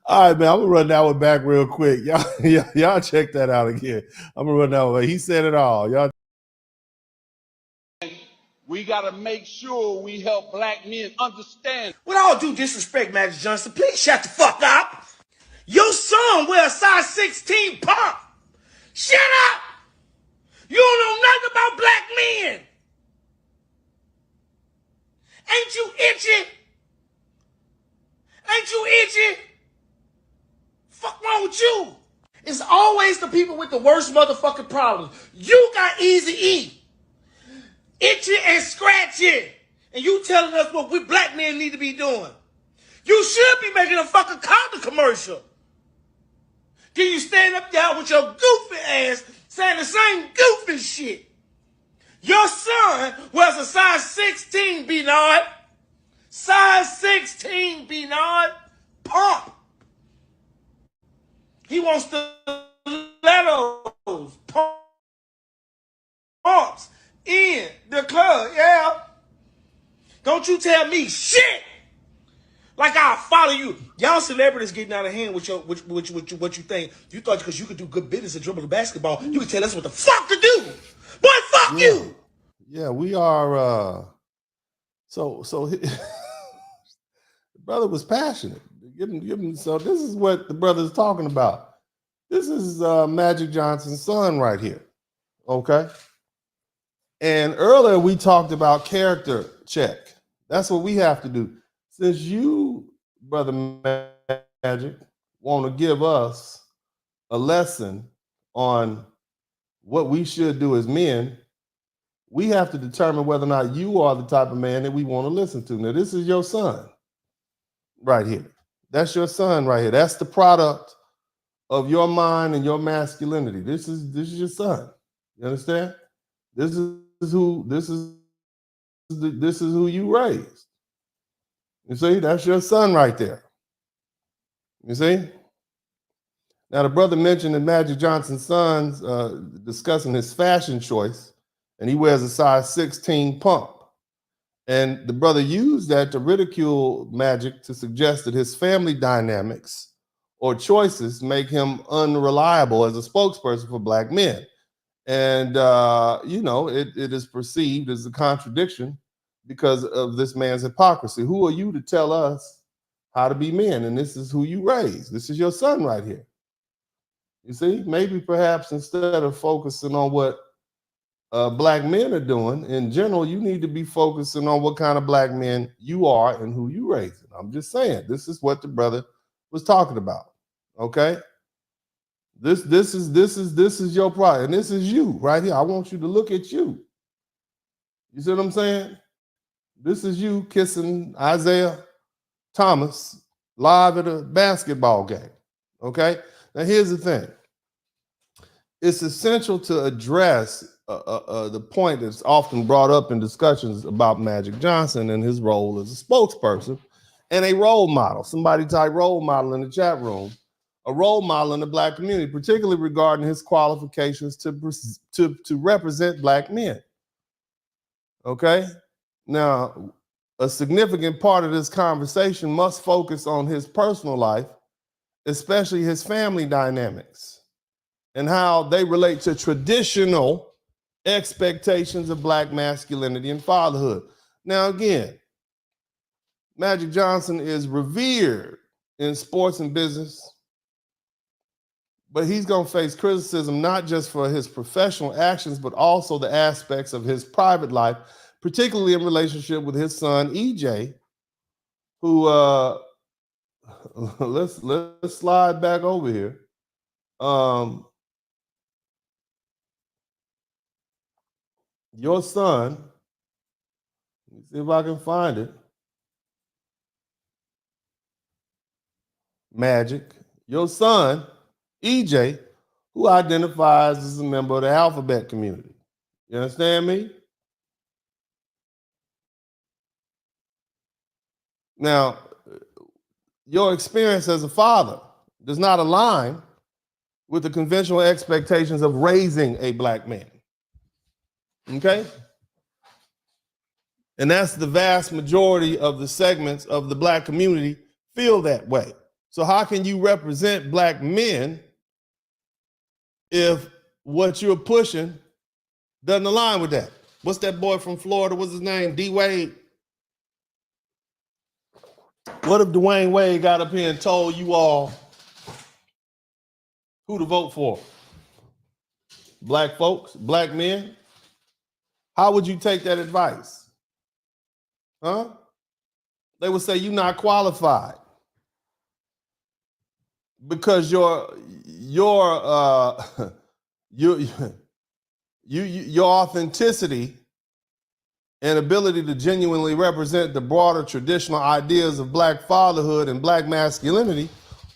All right, man. I'm gonna run that one back real quick. Y'all check that out again. I'm gonna run that one. He said it all. Y'all.
We got to make sure we help black men understand.
With all due disrespect, Magic Johnson, please shut the fuck up. Your son wears a size 16 pump. Shut up. You don't know nothing about black men. Ain't you itchy? Ain't you itchy? Fuck wrong with you? It's always the people with the worst motherfucking problems. You got easy E. Itchy and scratchy. And you telling us what we black men need to be doing. You should be making a fucking condom commercial. Can you stand up there with your goofy ass saying the same goofy shit? Your son wears a size 16, B-Nod. Size 16, B-Nod. Pump. He wants stilettos, pumps, in the club, yeah. Don't you tell me shit. Like I'll follow you. Y'all celebrities getting out of hand with your what you think. You thought because you could do good business and dribble the basketball, you could tell us what the fuck to do. Boy, fuck you.
Yeah, we are. So the brother was passionate. Give him. So this is what the brother's talking about. This is Magic Johnson's son right here. Okay. And earlier we talked about character check. That's what we have to do. Since you, Brother Magic, want to give us a lesson on what we should do as men, we have to determine whether or not you are the type of man that we want to listen to. Now, this is your son right here. That's your son right here. That's the product of your mind and your masculinity. This is your son. You understand? This is who you raised. You see, that's your son right there. You see? Now, the brother mentioned that Magic Johnson's son's discussing his fashion choice, and he wears a size 16 pump. And the brother used that to ridicule Magic to suggest that his family dynamics or choices make him unreliable as a spokesperson for black men. And, it is perceived as a contradiction because of this man's hypocrisy. Who are you to tell us how to be men, and this is who you raise. This is your son right here. You see, maybe perhaps instead of focusing on what black men are doing in general, you need to be focusing on what kind of black men you are and who you raising. I'm just saying, this is what the brother was talking about. Okay, this is your pride, and this is you right here. I want you to look at you. You see what I'm saying? This is you kissing Isaiah Thomas live at a basketball game. Okay, now here's the thing. It's essential to address the point that's often brought up in discussions about Magic Johnson and his role as a spokesperson and a role model. Somebody type role model in the chat room. A role model in the black community, particularly regarding his qualifications to represent black men. Okay? Now, a significant part of this conversation must focus on his personal life, especially his family dynamics and how they relate to traditional expectations of black masculinity and fatherhood. Now, again, Magic Johnson is revered in sports and business, but he's going to face criticism not just for his professional actions, but also the aspects of his private life, particularly in relationship with his son, EJ, who, let's slide back over here. Your son, let me see if I can find it. Magic, your son, EJ, who identifies as a member of the alphabet community. You understand me? Now, your experience as a father does not align with the conventional expectations of raising a black man. Okay? And that's the vast majority of the segments of the black community feel that way. So how can you represent black men if what you're pushing doesn't align with that? What's that boy from Florida? What's his name? D. Wade. What if Dwayne Wade got up here and told you all who to vote for? Black folks, black men? How would you take that advice? Huh? They would say you're not qualified because your authenticity and ability to genuinely represent the broader traditional ideas of black fatherhood and black masculinity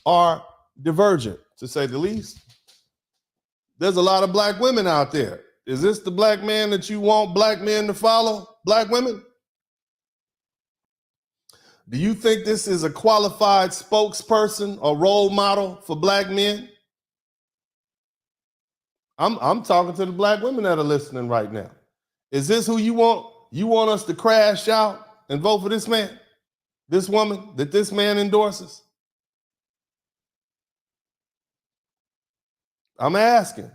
are divergent, to say the least. There's a lot of black women out there. Is this the black man that you want black men to follow, black women? Do you think this is a qualified spokesperson or role model for black men? I'm talking to the black women that are listening right now. Is this who you want? You want us to crash out and vote for this man, this woman that this man endorses? I'm asking.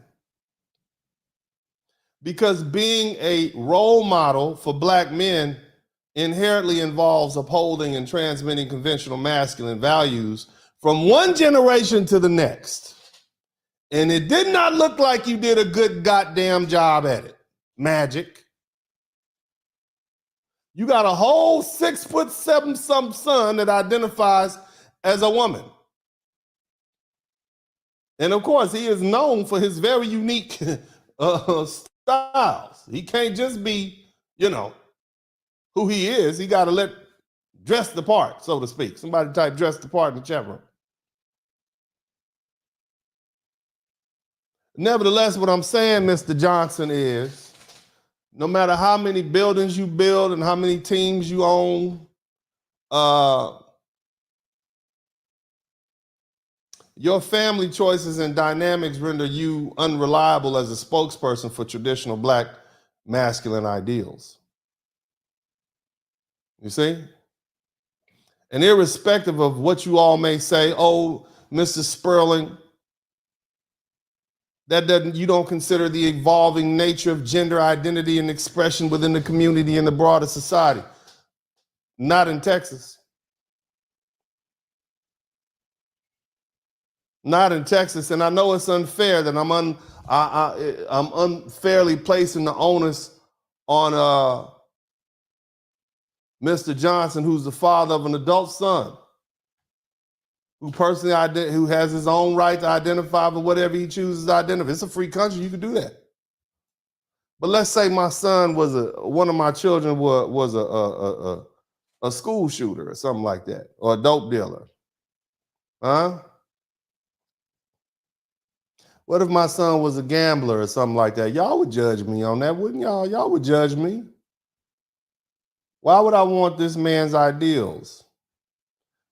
Because being a role model for black men inherently involves upholding and transmitting conventional masculine values from one generation to the next. And it did not look like you did a good goddamn job at it, Magic. You got a whole 6'7" some son that identifies as a woman. And of course, he is known for his very unique styles. He can't just be, who he is. He got to dress the part, so to speak. Somebody type dress the part in the chat room. Nevertheless, what I'm saying, Mr. Johnson, is no matter how many buildings you build and how many teams you own, your family choices and dynamics render you unreliable as a spokesperson for traditional black masculine ideals. You see? And irrespective of what you all may say, oh, Mr. Spurling, you don't consider the evolving nature of gender identity and expression within the community and the broader society. Not in Texas. Not in Texas, and I know it's unfair that I'm unfairly placing the onus on Mr. Johnson, who's the father of an adult son, who who has his own right to identify for whatever he chooses to identify. It's a free country; you can do that. But let's say my son was one of my children was a school shooter or something like that, or a dope dealer, huh? What if my son was a gambler or something like that? Y'all would judge me on that, wouldn't y'all? Y'all would judge me. Why would I want this man's ideals?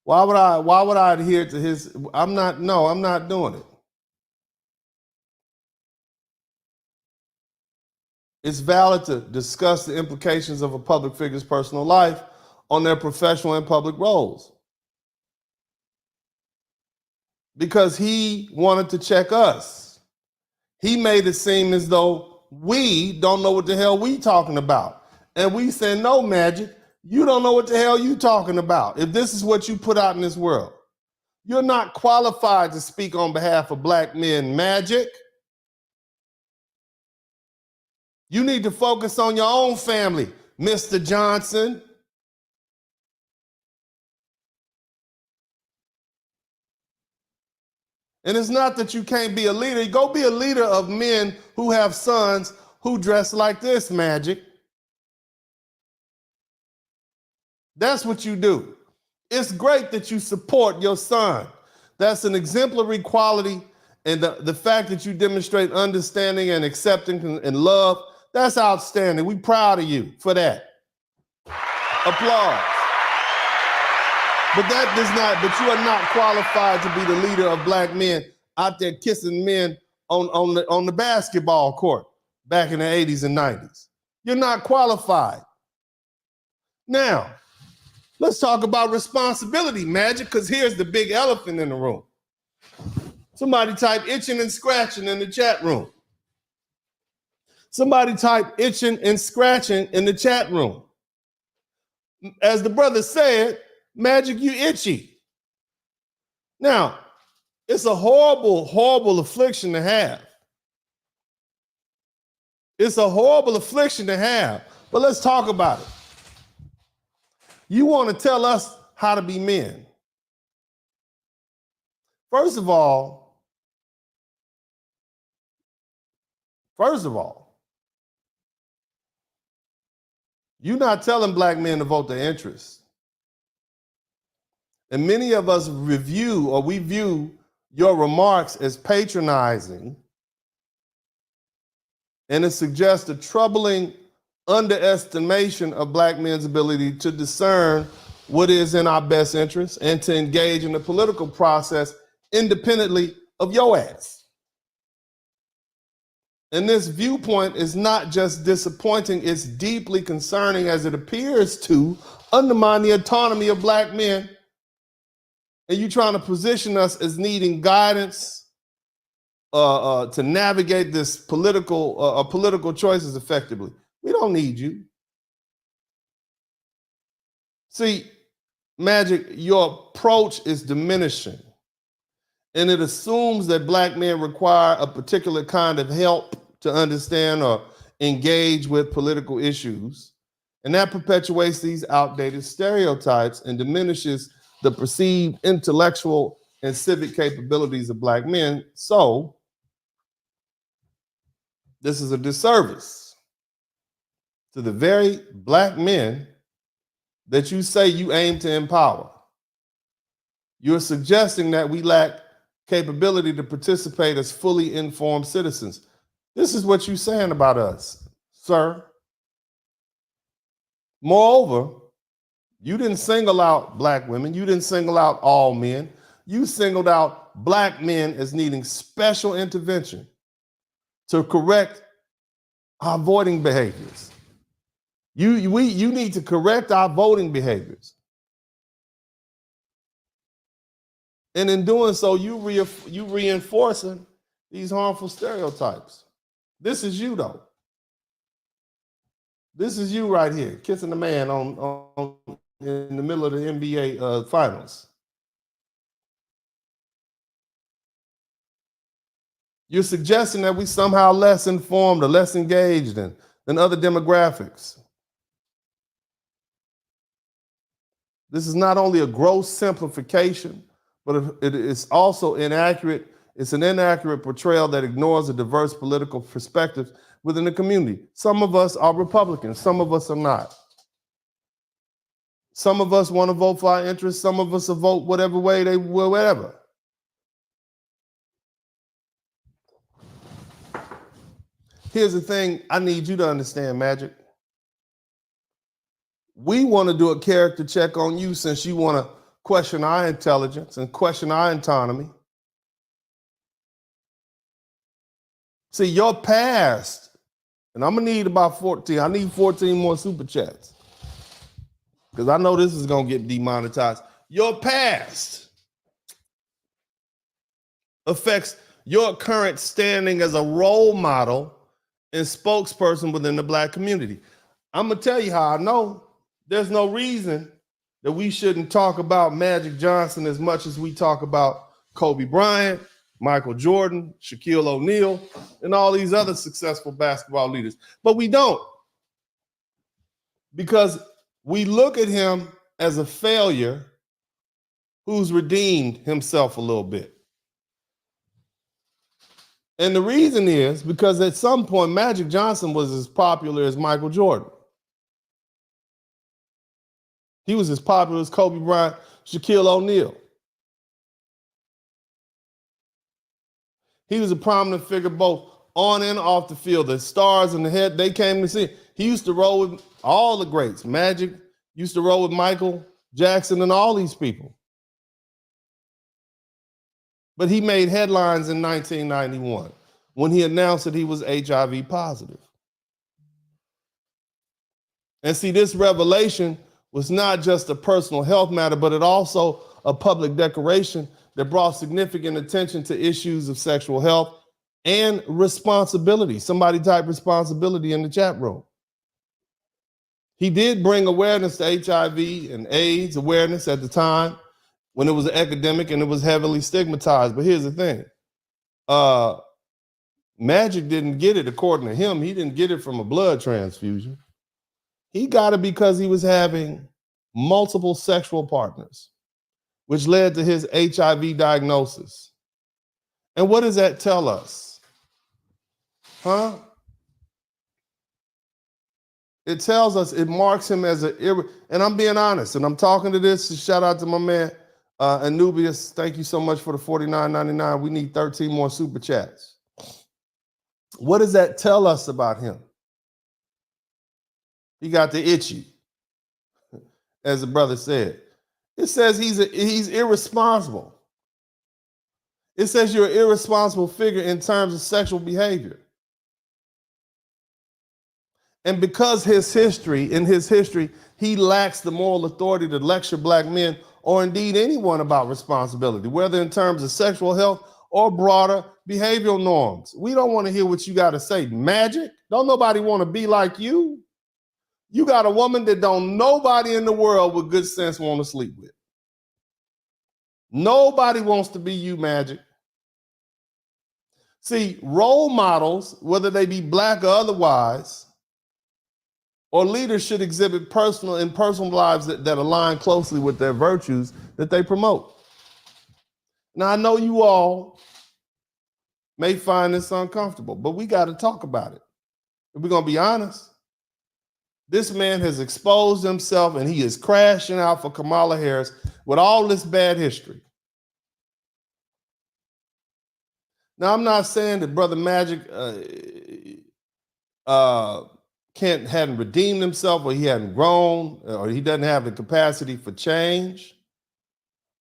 Why would I adhere to his? I'm not doing it. It's valid to discuss the implications of a public figure's personal life on their professional and public roles. Because he wanted to check us. He made it seem as though we don't know what the hell we talking about. And we said, no, Magic, you don't know what the hell you talking about. If this is what you put out in this world, you're not qualified to speak on behalf of black men, Magic. You need to focus on your own family, Mr. Johnson. And it's not that you can't be a leader. Go be a leader of men who have sons who dress like this, Magic. That's what you do. It's great that you support your son. That's an exemplary quality. And the fact that you demonstrate understanding and acceptance and love, that's outstanding. We're proud of you for that. Applause. But you are not qualified to be the leader of black men out there kissing men on the basketball court back in the 80s and 90s. You're not qualified. Now, let's talk about responsibility, Magic, because here's the big elephant in the room. Somebody type itching and scratching in the chat room. Somebody type itching and scratching in the chat room. As the brother said, Magic, you itchy. Now, it's a horrible, horrible affliction to have. It's a horrible affliction to have. But let's talk about it. You want to tell us how to be men. First of all, you're not telling black men to vote their interests. And many of us we view your remarks as patronizing, and it suggests a troubling underestimation of black men's ability to discern what is in our best interest and to engage in the political process independently of your ass. And this viewpoint is not just disappointing, it's deeply concerning, as it appears to undermine the autonomy of black men. And you're trying to position us as needing guidance to navigate this political choices effectively. We don't need you. See, Magic, your approach is diminishing, and it assumes that black men require a particular kind of help to understand or engage with political issues, and that perpetuates these outdated stereotypes and diminishes the perceived intellectual and civic capabilities of black men. So, this is a disservice to the very black men that you say you aim to empower. You're suggesting that we lack capability to participate as fully informed citizens. This is what you're saying about us, sir. Moreover, you didn't single out black women. You didn't single out all men. You singled out black men as needing special intervention to correct our voting behaviors. You need to correct our voting behaviors. And in doing so, you reinforcing these harmful stereotypes. This is you, though. This is you right here, kissing the man in the middle of the NBA finals. You're suggesting that we somehow less informed or less engaged than other demographics. This is not only a gross simplification, but it is also inaccurate. It's an inaccurate portrayal that ignores the diverse political perspectives within the community. Some of us are Republicans, some of us are not. Some of us want to vote for our interests, some of us will vote whatever way they will, whatever. Here's the thing I need you to understand, Magic. We want to do a character check on you since you want to question our intelligence and question our autonomy. See, your past, and I'm going to need about 14. I need 14 more super chats because I know this is going to get demonetized. Your past affects your current standing as a role model and spokesperson within the Black community. I'm going to tell you how I know. There's no reason that we shouldn't talk about Magic Johnson as much as we talk about Kobe Bryant, Michael Jordan, Shaquille O'Neal, and all these other successful basketball leaders. But we don't, because we look at him as a failure who's redeemed himself a little bit. And the reason is because at some point, Magic Johnson was as popular as Michael Jordan. He was as popular as Kobe Bryant, Shaquille O'Neal. He was a prominent figure both on and off the field. The stars in the head, they came to see. He used to roll with all the greats. Magic used to roll with Michael Jackson and all these people. But he made headlines in 1991 when he announced that he was HIV positive. And see, this revelation was not just a personal health matter, but it also a public declaration that brought significant attention to issues of sexual health and responsibility. Somebody type responsibility in the chat room. He did bring awareness to HIV and AIDS awareness at the time when it was an epidemic and it was heavily stigmatized. But here's the thing. Magic didn't get it, according to him. He didn't get it from a blood transfusion. He got it because he was having multiple sexual partners, which led to his HIV diagnosis. And what does that tell us? Huh? It tells us, it marks him as and I'm being honest, and I'm talking to this, shout out to my man, Anubius. Thank you so much for the $49.99. We need 13 more super chats. What does that tell us about him? He got the itchy, as the brother said. It says he's irresponsible. It says you're an irresponsible figure in terms of sexual behavior. And because in his history, he lacks the moral authority to lecture Black men or indeed anyone about responsibility, whether in terms of sexual health or broader behavioral norms. We don't want to hear what you got to say. Magic? Don't nobody want to be like you. You got a woman that don't nobody in the world with good sense want to sleep with. Nobody wants to be you, Magic. See, role models, whether they be Black or otherwise, or leaders should exhibit personal lives that align closely with their virtues that they promote. Now, I know you all may find this uncomfortable, but we got to talk about it. If we're going to be honest, this man has exposed himself and he is crashing out for Kamala Harris with all this bad history. Now, I'm not saying that Brother Magic hadn't redeemed himself, or he hadn't grown, or he doesn't have the capacity for change.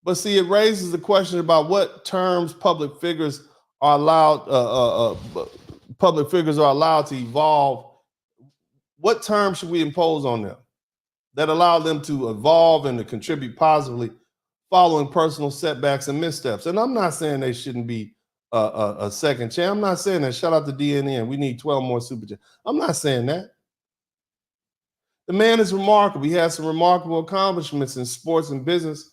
But see, it raises the question about what terms public figures are allowed to evolve. What terms should we impose on them that allow them to evolve and to contribute positively following personal setbacks and missteps? And I'm not saying they shouldn't be a second chance. I'm not saying that. Shout out to DNN. We need 12 more super chats. I'm not saying that. The man is remarkable. He has some remarkable accomplishments in sports and business,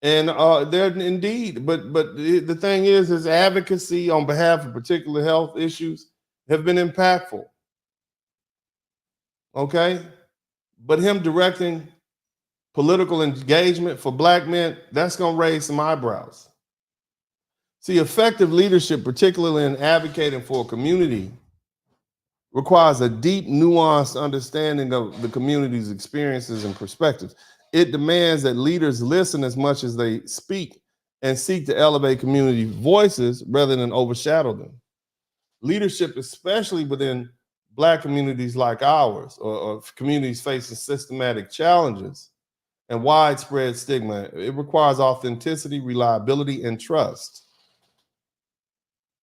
And they're indeed, but the thing is, his advocacy on behalf of particular health issues have been impactful. Okay, but him directing political engagement for black men, that's going to raise some eyebrows. See, effective leadership, particularly in advocating for a community, requires a deep, nuanced understanding of the community's experiences and perspectives. It demands that leaders listen as much as they speak and seek to elevate community voices rather than overshadow them. Leadership, especially within Black communities like ours, or communities facing systematic challenges and widespread stigma, it requires authenticity, reliability, and trust.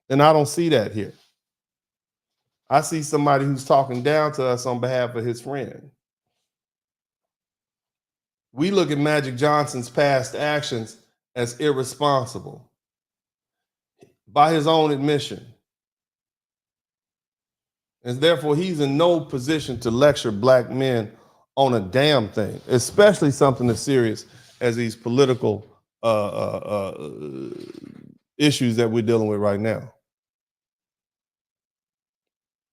And I don't see that here. I see somebody who's talking down to us on behalf of his friend. We look at Magic Johnson's past actions as irresponsible by his own admission. And therefore, he's in no position to lecture black men on a damn thing, especially something as serious as these political issues that we're dealing with right now.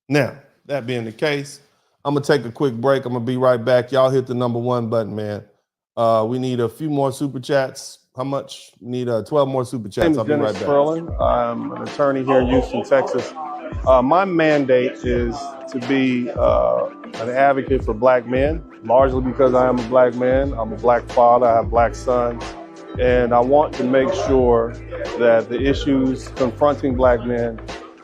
Now, that being the case, I'm going to take a quick break. I'm going to be right back. Y'all hit the #1 button, man. We need a few more super chats. How much? We need 12 more super chats. I'll be right back.
Spurling. I'm an attorney here in Houston, Texas. My mandate is to be an advocate for black men, largely because I am a black man. I'm a black father. I have black sons. And I want to make sure that the issues confronting black men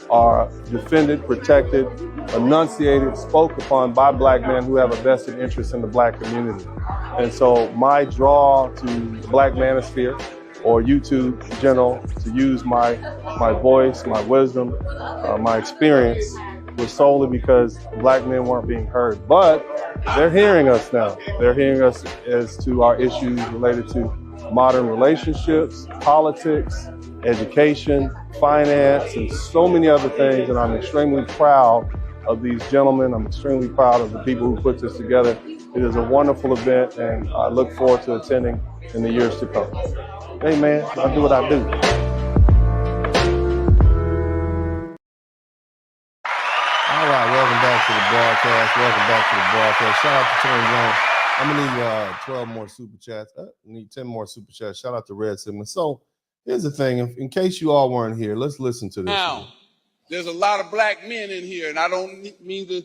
are defended, protected, enunciated, spoke upon by black men who have a vested interest in the black community. And so my draw to the Black Manosphere or YouTube in general to use my voice, my wisdom, my experience was solely because black men weren't being heard. But they're hearing us now. They're hearing us as to our issues related to modern relationships, politics, education, finance, and so many other things. And I'm extremely proud of these gentlemen. I'm extremely proud of the people who put this together. It is a wonderful event, and I look forward to attending in the years to come. Hey, man, I do what I do.
All right, welcome back to the broadcast. Welcome back to the broadcast. Shout out to Tony Young. I'm going to need 12 more super chats. I need 10 more super chats. Shout out to Red Sigma. So here's the thing. In case you all weren't here, let's listen to this.
Now, there's a lot of black men in here, and I don't mean to,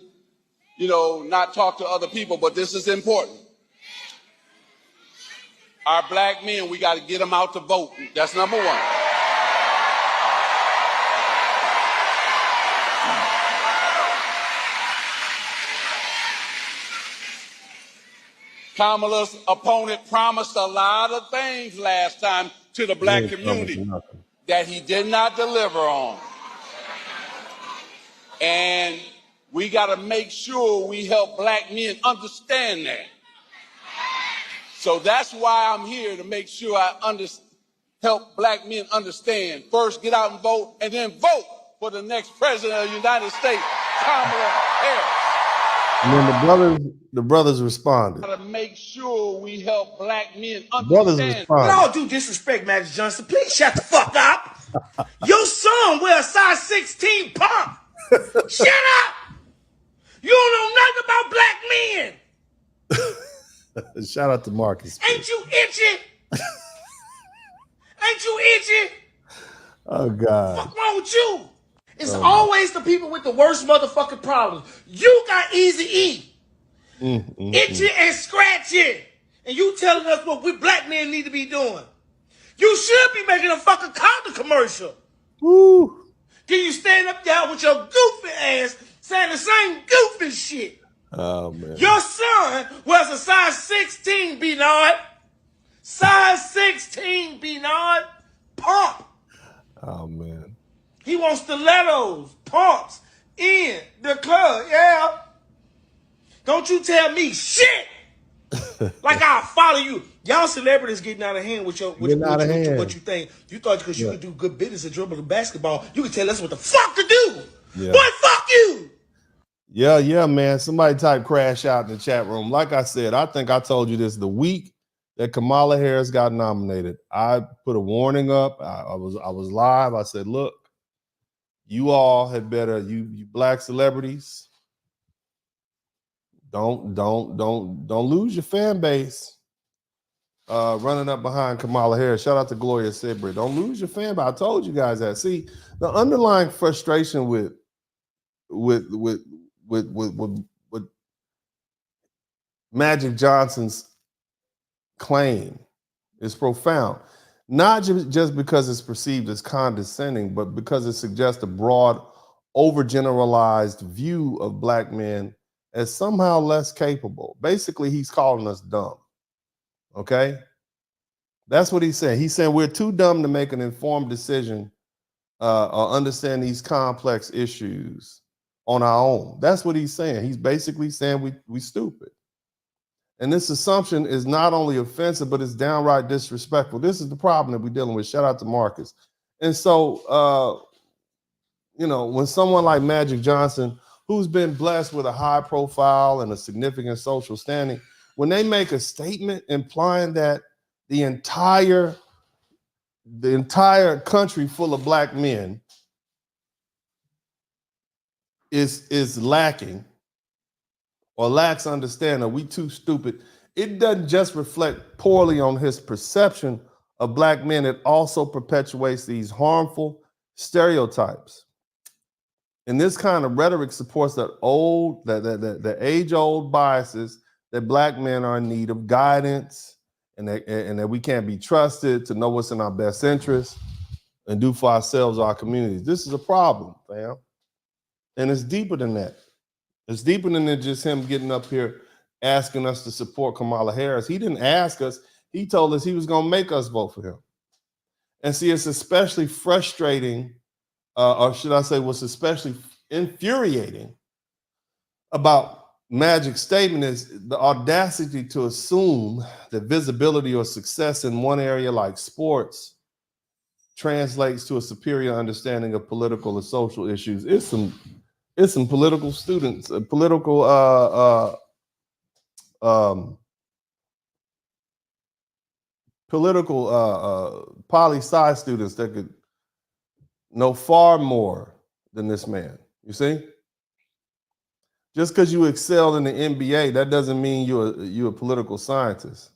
not talk to other people, but this is important. Our black men, we got to get them out to vote. That's number one. Kamala's opponent promised a lot of things last time to the black community that he did not deliver on. And we got to make sure we help black men understand that. So that's why I'm here, to make sure I help black men understand. First, get out and vote, and then vote for the next president of the United States, Kamala Harris.
And then the brothers responded.
Got to make sure we help black men understand.
Brothers responded.
With all due disrespect, Magic Johnson, please shut the fuck up. Your son wear a size 16 pump. Shut up. You don't know nothing about black men.
Shout out to Marcus.
Ain't you itchy? Ain't you itchy?
Oh, God.
What's wrong with you? It's always the people with the worst motherfucking problems. You got easy E. Itchy and scratchy. And you telling us what we black men need to be doing. You should be making a fucking condom commercial.
Woo.
Then you stand up there with your goofy ass saying the same goofy shit.
Oh, man.
Your son wears a size 16, Bernard. Size 16, Bernard. Pump.
Oh, man.
He wants stilettos, pumps, in the club, yeah. Don't you tell me shit. Like I'll follow you. Y'all celebrities getting out of hand with what you think. You thought because you could do good business and dribble the basketball, you could tell us what the fuck to do. Yeah. Boy, fuck you.
Yeah, man. Somebody type crash out in the chat room. Like I said, I think I told you this the week that Kamala Harris got nominated, I put a warning up. I was live. I said, look, you all had better, you black celebrities, don't lose your fan base running up behind Kamala Harris. Shout out to Gloria Sidbury. Don't lose your fan base. I told you guys that. See, the underlying frustration with Magic Johnson's claim is profound. Not just because it's perceived as condescending, but because it suggests a broad, overgeneralized view of black men as somehow less capable. Basically, he's calling us dumb. Okay? That's what he's saying. He's saying we're too dumb to make an informed decision or understand these complex issues on our own. That's what he's saying. He's basically saying we stupid. And this assumption is not only offensive, but it's downright disrespectful. This is the problem that we're dealing with. Shout out to Marcus. And so, when someone like Magic Johnson, who's been blessed with a high profile and a significant social standing, when they make a statement implying that the entire country full of black men is lacking or lacks understanding, we too stupid, it doesn't just reflect poorly on his perception of black men, it also perpetuates these harmful stereotypes. And this kind of rhetoric supports the age-old biases that black men are in need of guidance and that we can't be trusted to know what's in our best interest and do for ourselves or our communities. This is a problem, fam. And it's deeper than that. It's deeper than just him getting up here asking us to support Kamala Harris. He didn't ask us. He told us he was going to make us vote for him. And see, it's especially frustrating, or should I say what's especially infuriating about Magic's statement is the audacity to assume that visibility or success in one area like sports translates to a superior understanding of political or social issues. It's some political students, political poli-sci students that could know far more than this man. You see? Just because you excel in the NBA, that doesn't mean you're a political scientist.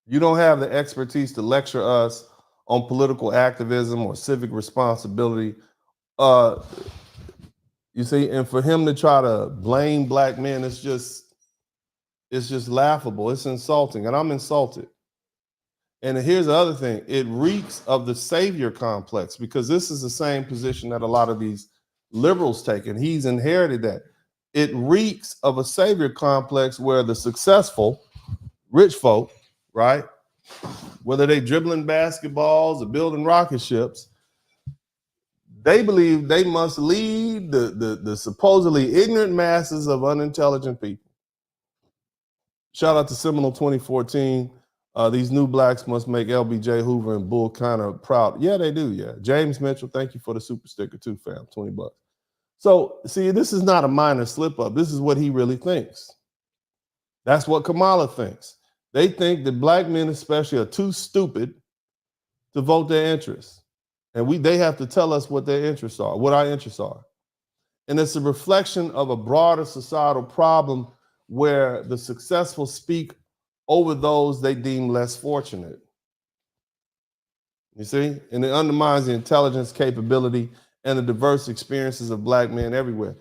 You don't have the expertise to lecture us on political activism or civic responsibility. You see, and for him to try to blame black men, it's just laughable. It's insulting, and I'm insulted. And here's the other thing. It reeks of the savior complex, because this is the same position that a lot of these liberals take, and he's inherited that. It reeks of a savior complex where the successful rich folk, right, whether they dribbling basketballs or building rocket ships, they believe they must lead the supposedly ignorant masses of unintelligent people. Shout out to Seminole 2014. These new blacks must make LBJ Hoover and Bull kind of proud. Yeah, they do. Yeah. James Mitchell, thank you for the super sticker too, fam. $20. So, see, this is not a minor slip up. This is what he really thinks. That's what Kamala thinks. They think that black men especially are too stupid to vote their interests. And they have to tell us what their interests are, what our interests are. And it's a reflection of a broader societal problem where the successful speak over those they deem less fortunate. You see? And it undermines the intelligence, capability, and the diverse experiences of black men everywhere.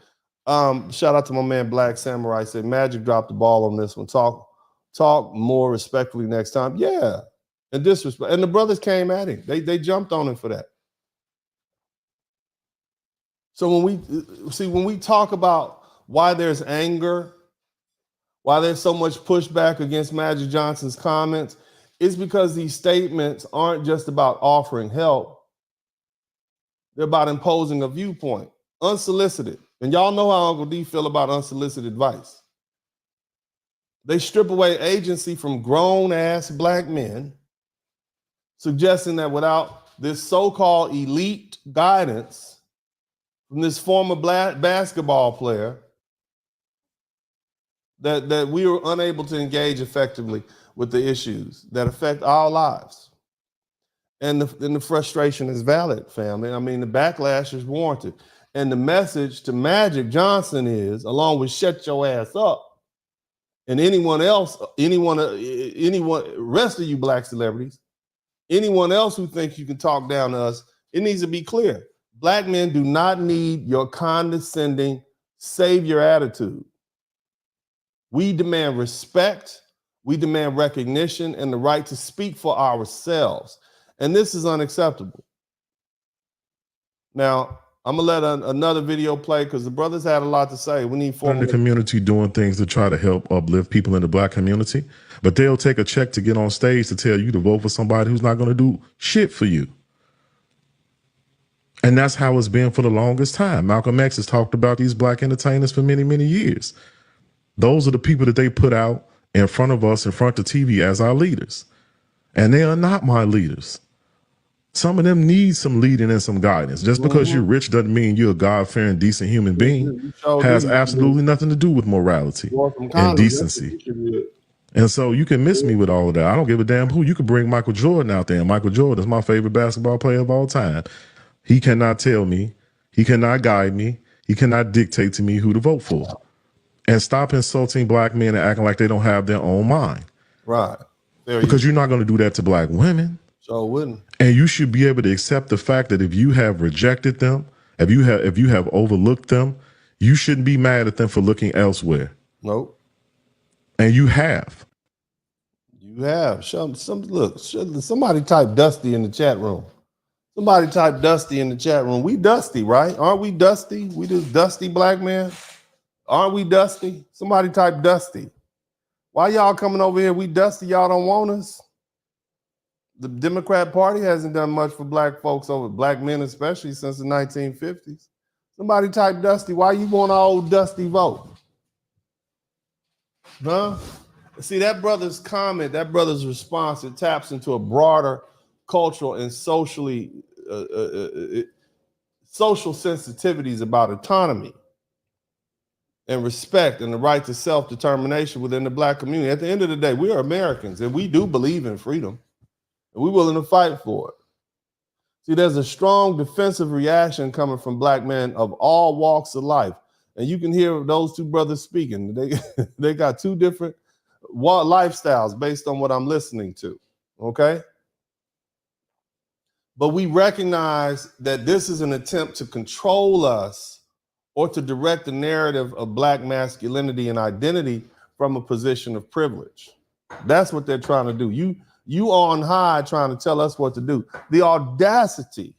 Shout out to my man Black Samurai, said Magic dropped the ball on this one. Talk more respectfully next time. Yeah. And disrespect. And the brothers came at him. They jumped on him for that. So when we talk about why there's anger, why there's so much pushback against Magic Johnson's comments, it's because these statements aren't just about offering help. They're about imposing a viewpoint, unsolicited. And y'all know how Uncle D feel about unsolicited advice. They strip away agency from grown-ass black men, suggesting that without this so-called elite guidance from this former black basketball player, that we are unable to engage effectively with the issues that affect our lives. And the frustration is valid, family. I mean, the backlash is warranted. And the message to Magic Johnson is, along with shut your ass up, and anyone else, anyone, rest of you black celebrities, anyone else who thinks you can talk down to us, it needs to be clear. Black men do not need your condescending savior attitude. We demand respect, we demand recognition, and the right to speak for ourselves. And this is unacceptable. Now, I'm gonna let another video play because the brothers had a lot to say. We need
in the community doing things to try to help uplift people in the black community, but they'll take a check to get on stage to tell you to vote for somebody who's not going to do shit for you. And that's how it's been for the longest time. Malcolm X has talked about these black entertainers for many, many years. Those are the people that they put out in front of us, in front of TV as our leaders. And they are not my leaders. Some of them need some leading and some guidance. Just because you're rich doesn't mean you're a God-fearing, decent human being. Has absolutely nothing to do with morality and decency. And so you can miss me with all of that. I don't give a damn who. You could bring Michael Jordan out there. And Michael Jordan is my favorite basketball player of all time. He cannot tell me. He cannot guide me. He cannot dictate to me who to vote for. And stop insulting black men and acting like they don't have their own mind.
Right.
Because you're not going to do that to black women.
So wouldn't.
And you should be able to accept the fact that if you have rejected them, if you have overlooked them, you shouldn't be mad at them for looking elsewhere.
Nope.
And you have.
You have. Somebody type Dusty in the chat room. Somebody type Dusty in the chat room. We dusty, right? Aren't we dusty? We just dusty black men. Aren't we dusty? Somebody type Dusty. Why y'all coming over here? We dusty. Y'all don't want us. The Democrat Party hasn't done much for black folks, over black men especially, since the 1950s. Somebody type Dusty. Why you want an old Dusty vote? Huh? See, that brother's comment, that brother's response, it taps into a broader cultural and social sensitivities about autonomy and respect and the right to self-determination within the black community. At the end of the day, we are Americans and we do believe in freedom. And we're willing to fight for it. See, there's a strong defensive reaction coming from black men of all walks of life. And you can hear those two brothers speaking. They got two different lifestyles based on what I'm listening to, okay? But we recognize that this is an attempt to control us or to direct the narrative of black masculinity and identity from a position of privilege. That's what they're trying to do. You on high trying to tell us what to do. The audacity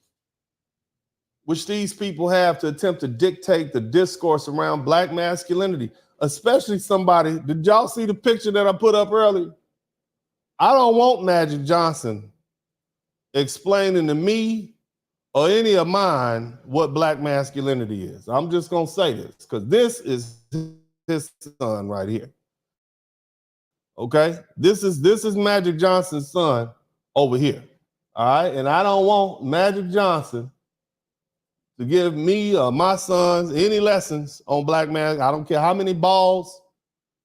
which these people have to attempt to dictate the discourse around black masculinity, especially somebody, did y'all see the picture that I put up earlier? I don't want Magic Johnson explaining to me or any of mine what black masculinity is. I'm just gonna say this, because this is his son right here. Okay, this is Magic Johnson's son over here. All right, and I don't want Magic Johnson to give me or my sons any lessons on black man. I don't care how many balls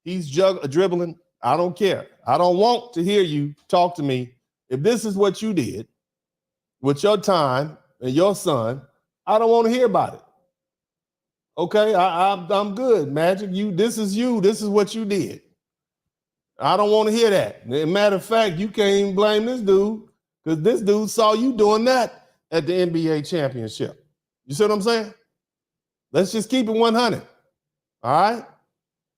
he's dribbling. I don't care. I don't want to hear you talk to me. If this is what you did with your time and your son, I don't want to hear about it. Okay, I'm good, Magic. This is what you did. I don't want to hear that. Matter of fact, you can't even blame this dude because this dude saw you doing that at the NBA championship. You see what I'm saying? Let's just keep it 100. All right?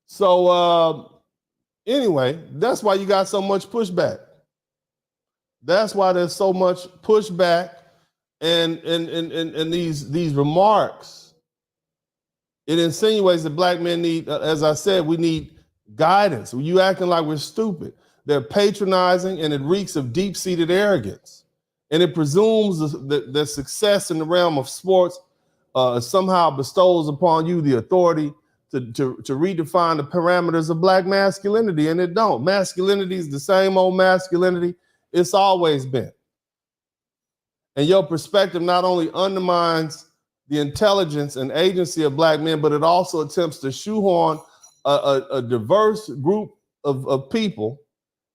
So anyway, that's why you got so much pushback. That's why there's so much pushback and these remarks. It insinuates that black men need, as I said, we need guidance. You acting like we're stupid. They're patronizing, and it reeks of deep-seated arrogance. And it presumes that success in the realm of sports somehow bestows upon you the authority to redefine the parameters of black masculinity, and it don't. Masculinity is the same old masculinity it's always been. And your perspective not only undermines the intelligence and agency of black men, but it also attempts to shoehorn a diverse group of people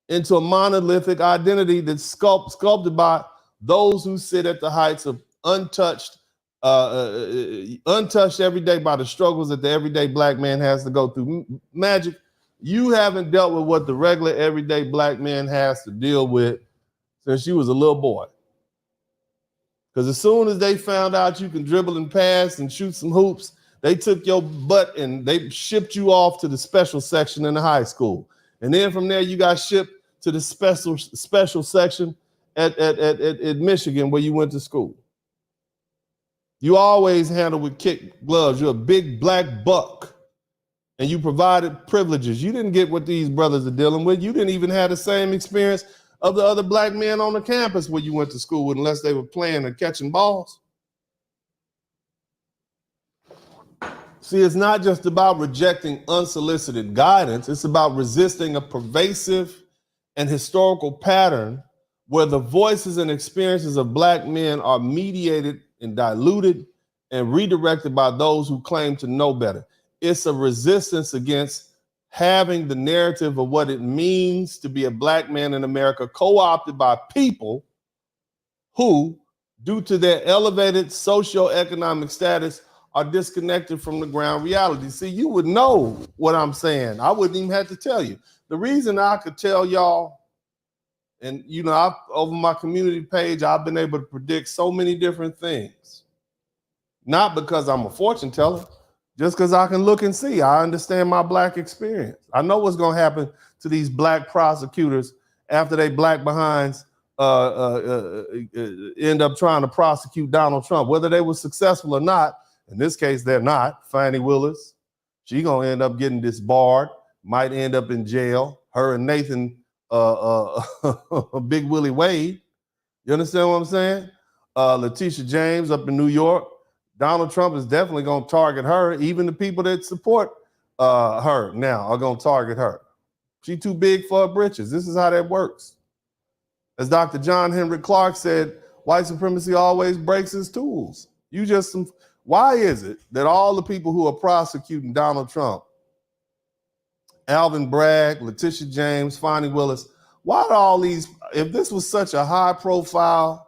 into a monolithic identity that's sculpted by those who sit at the heights of untouched every day by the struggles that the everyday black man has to go through. Magic, you haven't dealt with what the regular everyday black man has to deal with since you was a little boy. Because as soon as they found out you can dribble and pass and shoot some hoops, they took your butt and they shipped you off to the special section in the high school. And then from there, you got shipped to the special section at Michigan where you went to school. You always handled with kid gloves. You're a big black buck. And you provided privileges. You didn't get what these brothers are dealing with. You didn't even have the same experience of the other black men on the campus where you went to school with, unless they were playing and catching balls. See, it's not just about rejecting unsolicited guidance. It's about resisting a pervasive and historical pattern where the voices and experiences of black men are mediated and diluted and redirected by those who claim to know better. It's a resistance against having the narrative of what it means to be a black man in America co-opted by people who, due to their elevated socioeconomic status, are disconnected from the ground reality. See, you would know what I'm saying. I wouldn't even have to tell you. The reason I could tell y'all, and you know, over my community page, I've been able to predict so many different things. Not because I'm a fortune teller, just because I can look and see. I understand my black experience. I know what's going to happen to these black prosecutors after they black behinds end up trying to prosecute Donald Trump, whether they were successful or not. In this case, they're not. Fannie Willis, she gonna end up getting disbarred, might end up in jail. Her and Nathan, Big Willie Wade. You understand what I'm saying? Letitia James up in New York. Donald Trump is definitely gonna target her. Even the people that support her now are gonna target her. She too big for her britches. This is how that works. As Dr. John Henrik Clarke said, white supremacy always breaks its tools. Why is it that all the people who are prosecuting Donald Trump, Alvin Bragg, Letitia James, Fannie Willis, why do all these, if this was such a high profile,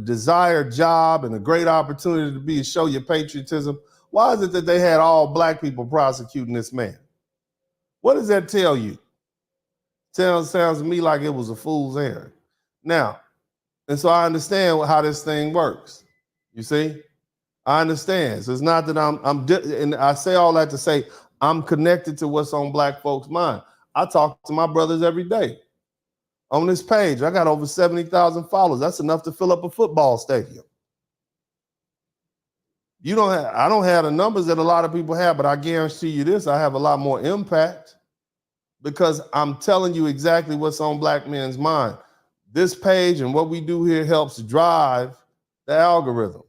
desired job and a great opportunity to show your patriotism, why is it that they had all black people prosecuting this man? What does that tell you? Sounds to me like it was a fool's errand. Now, and so I understand how this thing works. You see? I understand. So it's not that and I say all that to say I'm connected to what's on black folks' mind. I talk to my brothers every day. On this page, I got over 70,000 followers. That's enough to fill up a football stadium. I don't have the numbers that a lot of people have, but I guarantee you this, I have a lot more impact because I'm telling you exactly what's on black men's mind. This page and what we do here helps drive the algorithm.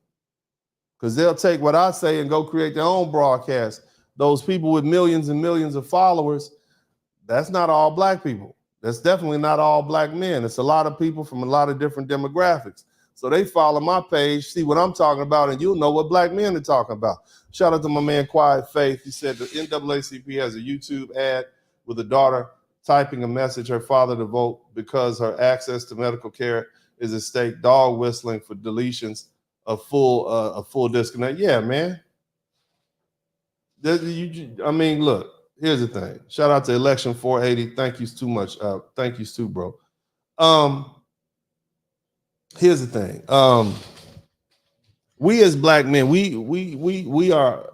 Because they'll take what I say and go create their own broadcast. Those people with millions and millions of followers, that's not all black people. That's definitely not all black men. It's a lot of people from a lot of different demographics. So they follow my page, see what I'm talking about, and you'll know what black men are talking about. Shout out to my man, Quiet Faith. He said the NAACP has a YouTube ad with a daughter typing a message her father to vote because her access to medical care is at stake, dog whistling for deletions. A full disconnect. Yeah, man. I mean, look, here's the thing. Shout out to Election 480. Thank you too much. Thank you too, bro. Here's the thing. We as black men, we are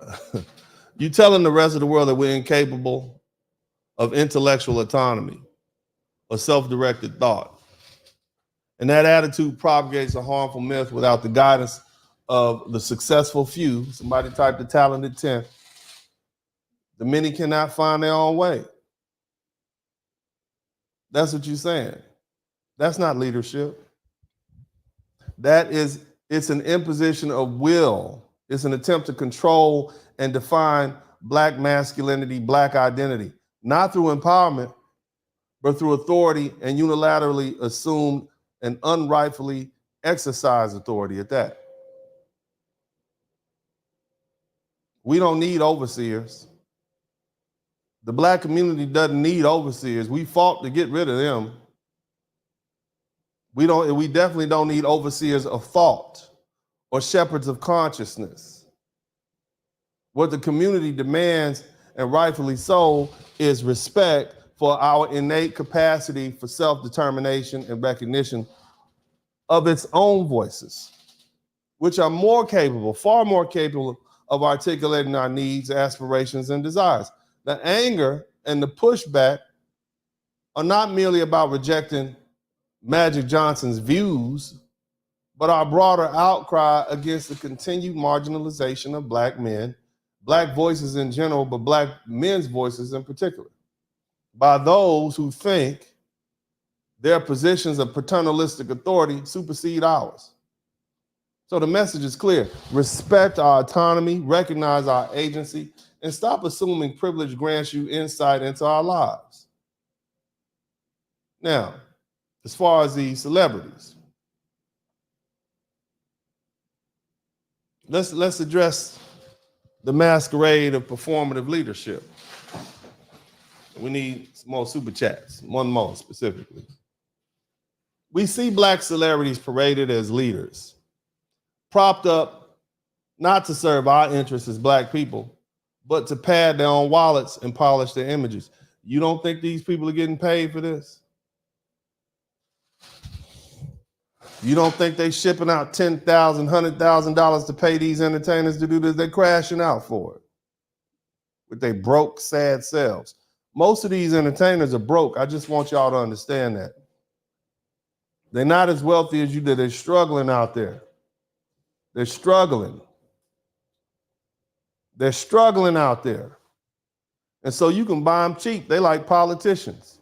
you telling the rest of the world that we're incapable of intellectual autonomy or self-directed thought. And that attitude propagates a harmful myth without the guidance of the successful few. Somebody typed the talented 10. The many cannot find their own way. That's what you're saying. That's not leadership. It's an imposition of will. It's an attempt to control and define black masculinity, black identity, not through empowerment, but through authority and unilaterally assumed and unrightfully exercise authority at that. We don't need overseers. The black community doesn't need overseers. We fought to get rid of them. We definitely don't need overseers of thought or shepherds of consciousness. What the community demands, and rightfully so, is respect for our innate capacity for self-determination and recognition of its own voices, which are more capable, far more capable of articulating our needs, aspirations, and desires. The anger and the pushback are not merely about rejecting Magic Johnson's views, but our broader outcry against the continued marginalization of black men, black voices in general, but black men's voices in particular, by those who think their positions of paternalistic authority supersede ours. So the message is clear. Respect our autonomy, recognize our agency, and stop assuming privilege grants you insight into our lives. Now, as far as the celebrities, let's address the masquerade of performative leadership. We need some more super chats, one more specifically. We see black celebrities paraded as leaders, propped up not to serve our interests as black people, but to pad their own wallets and polish their images. You don't think these people are getting paid for this? You don't think they shipping out $10,000, $100,000 to pay these entertainers to do this? They're crashing out for it with their broke, sad selves. Most of these entertainers are broke. I just want y'all to understand that. They're not as wealthy as you did. They're struggling out there. They're struggling. They're struggling out there. And so you can buy them cheap. They like politicians.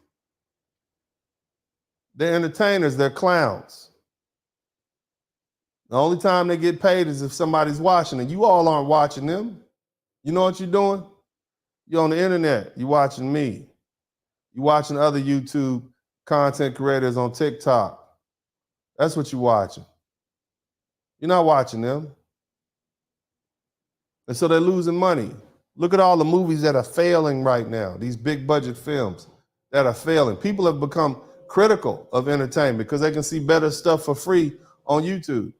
They're entertainers. They're clowns. The only time they get paid is if somebody's watching, and you all aren't watching them. You know what you're doing? You're on the internet. You're watching me. You're watching other YouTube content creators on TikTok. That's what you're watching. You're not watching them. And so they're losing money. Look at all the movies that are failing right now, these big budget films that are failing. People have become critical of entertainment because they can see better stuff for free on YouTube.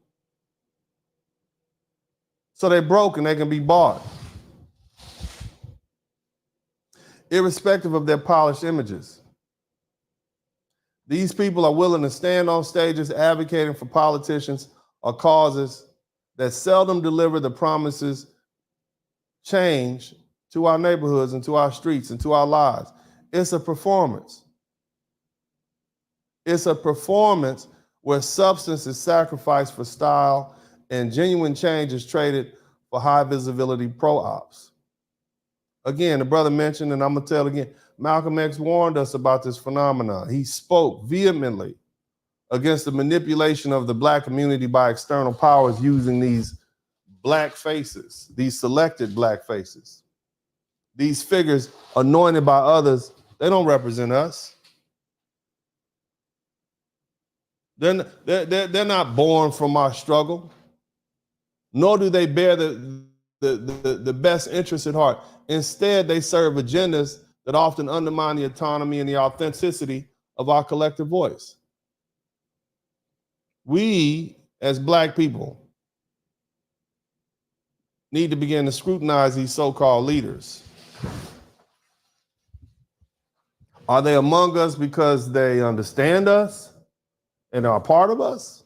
So they're broke and they can be bought, irrespective of their polished images. These people are willing to stand on stages advocating for politicians or causes that seldom deliver the promises change to our neighborhoods and to our streets and to our lives. It's a performance. It's a performance where substance is sacrificed for style and genuine change is traded for high visibility pro-ops. Again, the brother mentioned, and I'm gonna tell again, Malcolm X warned us about this phenomenon. He spoke vehemently against the manipulation of the black community by external powers using these black faces, these selected black faces. These figures anointed by others, they don't represent us. They're not born from our struggle, nor do they bear the best interests at heart. Instead, they serve agendas that often undermine the autonomy and the authenticity of our collective voice. We, as black people, need to begin to scrutinize these so-called leaders. Are they among us because they understand us and are a part of us?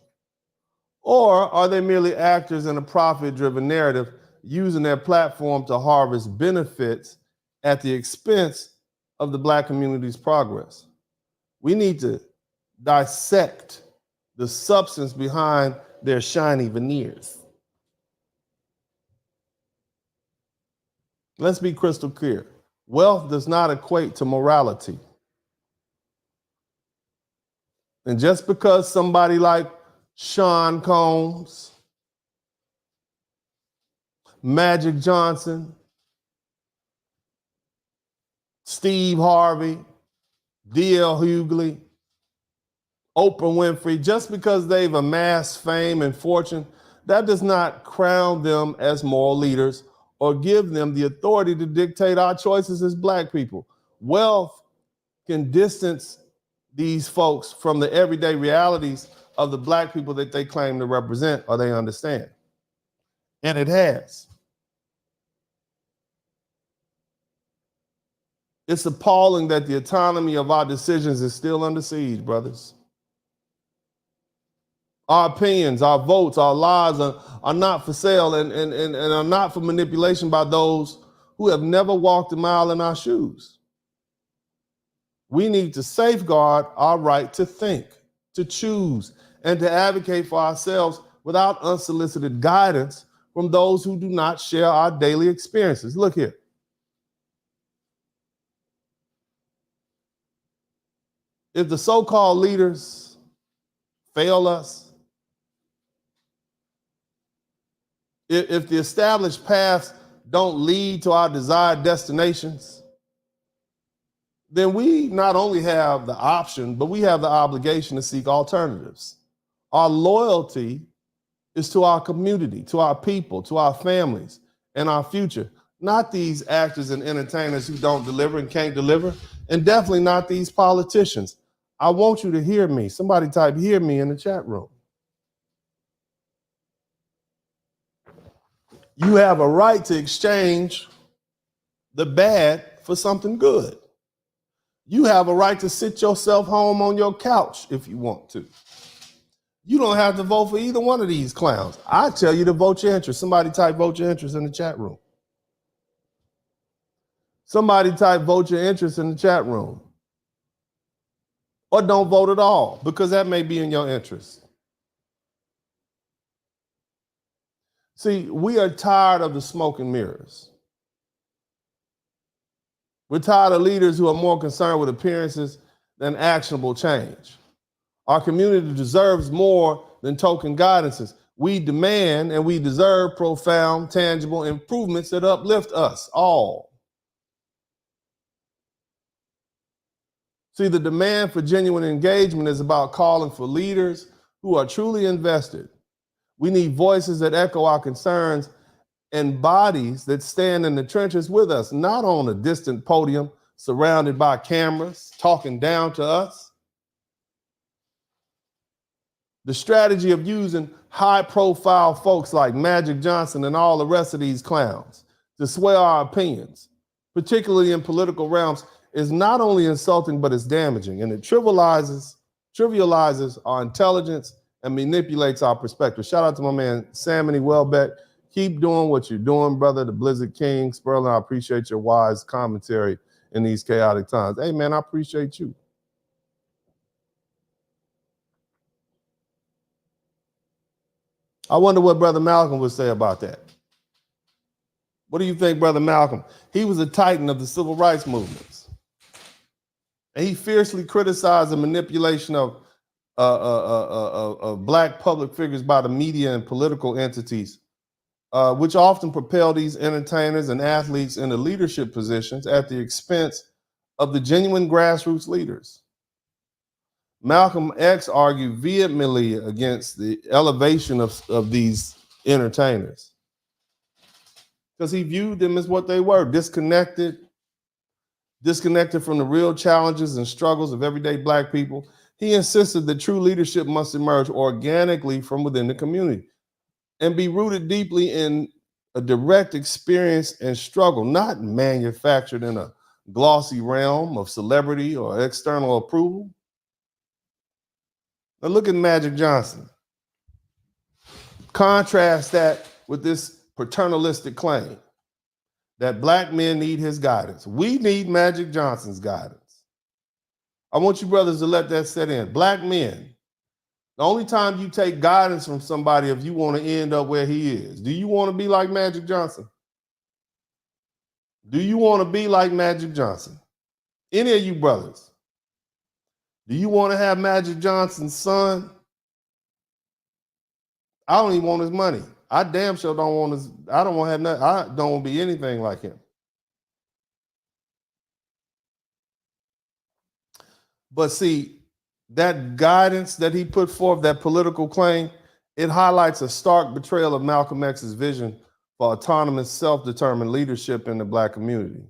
Or are they merely actors in a profit-driven narrative using their platform to harvest benefits at the expense of the black community's progress? We need to dissect the substance behind their shiny veneers. Let's be crystal clear. Wealth does not equate to morality. And just because somebody like Sean Combs, Magic Johnson, Steve Harvey, D.L. Hughley, Oprah Winfrey, just because they've amassed fame and fortune, that does not crown them as moral leaders or give them the authority to dictate our choices as black people. Wealth can distance these folks from the everyday realities of the black people that they claim to represent or they understand. And it has. It's appalling that the autonomy of our decisions is still under siege, brothers. Our opinions, our votes, our lives are not for sale and are not for manipulation by those who have never walked a mile in our shoes. We need to safeguard our right to think, to choose, and to advocate for ourselves without unsolicited guidance from those who do not share our daily experiences. Look here. If the so-called leaders fail us, if the established paths don't lead to our desired destinations, then we not only have the option, but we have the obligation to seek alternatives. Our loyalty is to our community, to our people, to our families, and our future. Not these actors and entertainers who don't deliver and can't deliver, and definitely not these politicians. I want you to hear me. Somebody type "hear me" in the chat room. You have a right to exchange the bad for something good. You have a right to sit yourself home on your couch if you want to. You don't have to vote for either one of these clowns. I tell you to vote your interest. Somebody type "vote your interest" in the chat room. Somebody type "vote your interest" in the chat room. Or don't vote at all, because that may be in your interest. See, we are tired of the smoke and mirrors. We're tired of leaders who are more concerned with appearances than actionable change. Our community deserves more than token guidances. We demand and we deserve profound, tangible improvements that uplift us all. See, the demand for genuine engagement is about calling for leaders who are truly invested. We need voices that echo our concerns and bodies that stand in the trenches with us, not on a distant podium surrounded by cameras talking down to us. The strategy of using high-profile folks like Magic Johnson and all the rest of these clowns to sway our opinions, particularly in political realms, is not only insulting, but it's damaging, and it trivializes our intelligence and manipulates our perspective. Shout out to my man, Samony Welbeck. Keep doing what you're doing, brother. The Blizzard King, Spurling, I appreciate your wise commentary in these chaotic times. Hey, man, I appreciate you. I wonder what Brother Malcolm would say about that. What do you think, Brother Malcolm? He was a titan of the civil rights movements. And he fiercely criticized the manipulation of black public figures by the media and political entities, which often propel these entertainers and athletes into leadership positions at the expense of the genuine grassroots leaders. Malcolm X argued vehemently against the elevation of these entertainers because he viewed them as what they were, disconnected from the real challenges and struggles of everyday black people. He insisted that true leadership must emerge organically from within the community and be rooted deeply in a direct experience and struggle, not manufactured in a glossy realm of celebrity or external approval. Now look at Magic Johnson. Contrast that with this paternalistic claim that black men need his guidance. We need Magic Johnson's guidance. I want you brothers to let that set in. Black men, the only time you take guidance from somebody if you want to end up where he is. Do you want to be like Magic Johnson? Do you want to be like Magic Johnson? Any of you brothers? Do you want to have Magic Johnson's son? I don't even want his money. I damn sure don't want his, I don't want to have nothing. I don't want to be anything like him. But see, that guidance that he put forth, that political claim, it highlights a stark betrayal of Malcolm X's vision for autonomous, self-determined leadership in the Black community.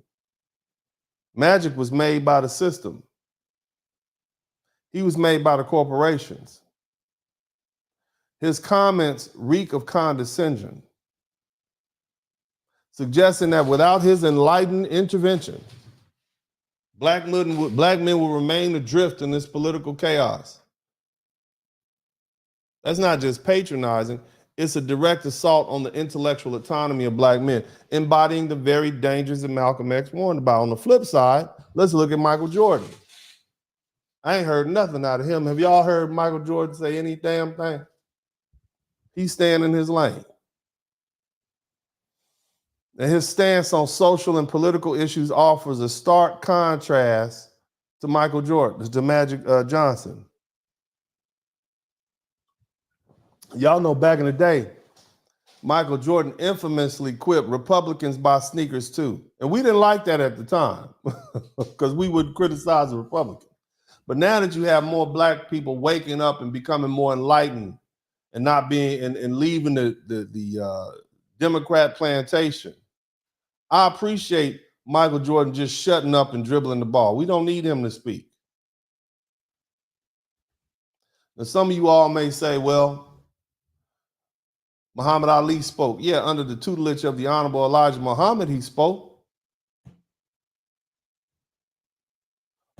Magic was made by the system. He was made by the corporations. His comments reek of condescension, suggesting that without his enlightened intervention, black men will remain adrift in this political chaos. That's not just patronizing, it's a direct assault on the intellectual autonomy of black men, embodying the very dangers that Malcolm X warned about. On the flip side, let's look at Michael Jordan. I ain't heard nothing out of him. Have y'all heard Michael Jordan say any damn thing? He's staying in his lane. And his stance on social and political issues offers a stark contrast to Michael Jordan, to Magic Johnson. Y'all know back in the day, Michael Jordan infamously quipped, "Republicans buy sneakers too." And we didn't like that at the time because we would criticize the Republicans. But now that you have more black people waking up and becoming more enlightened and not being and leaving the Democrat plantation, I appreciate Michael Jordan just shutting up and dribbling the ball. We don't need him to speak. Now, some of you all may say, well, Muhammad Ali spoke. Yeah, under the tutelage of the Honorable Elijah Muhammad, he spoke.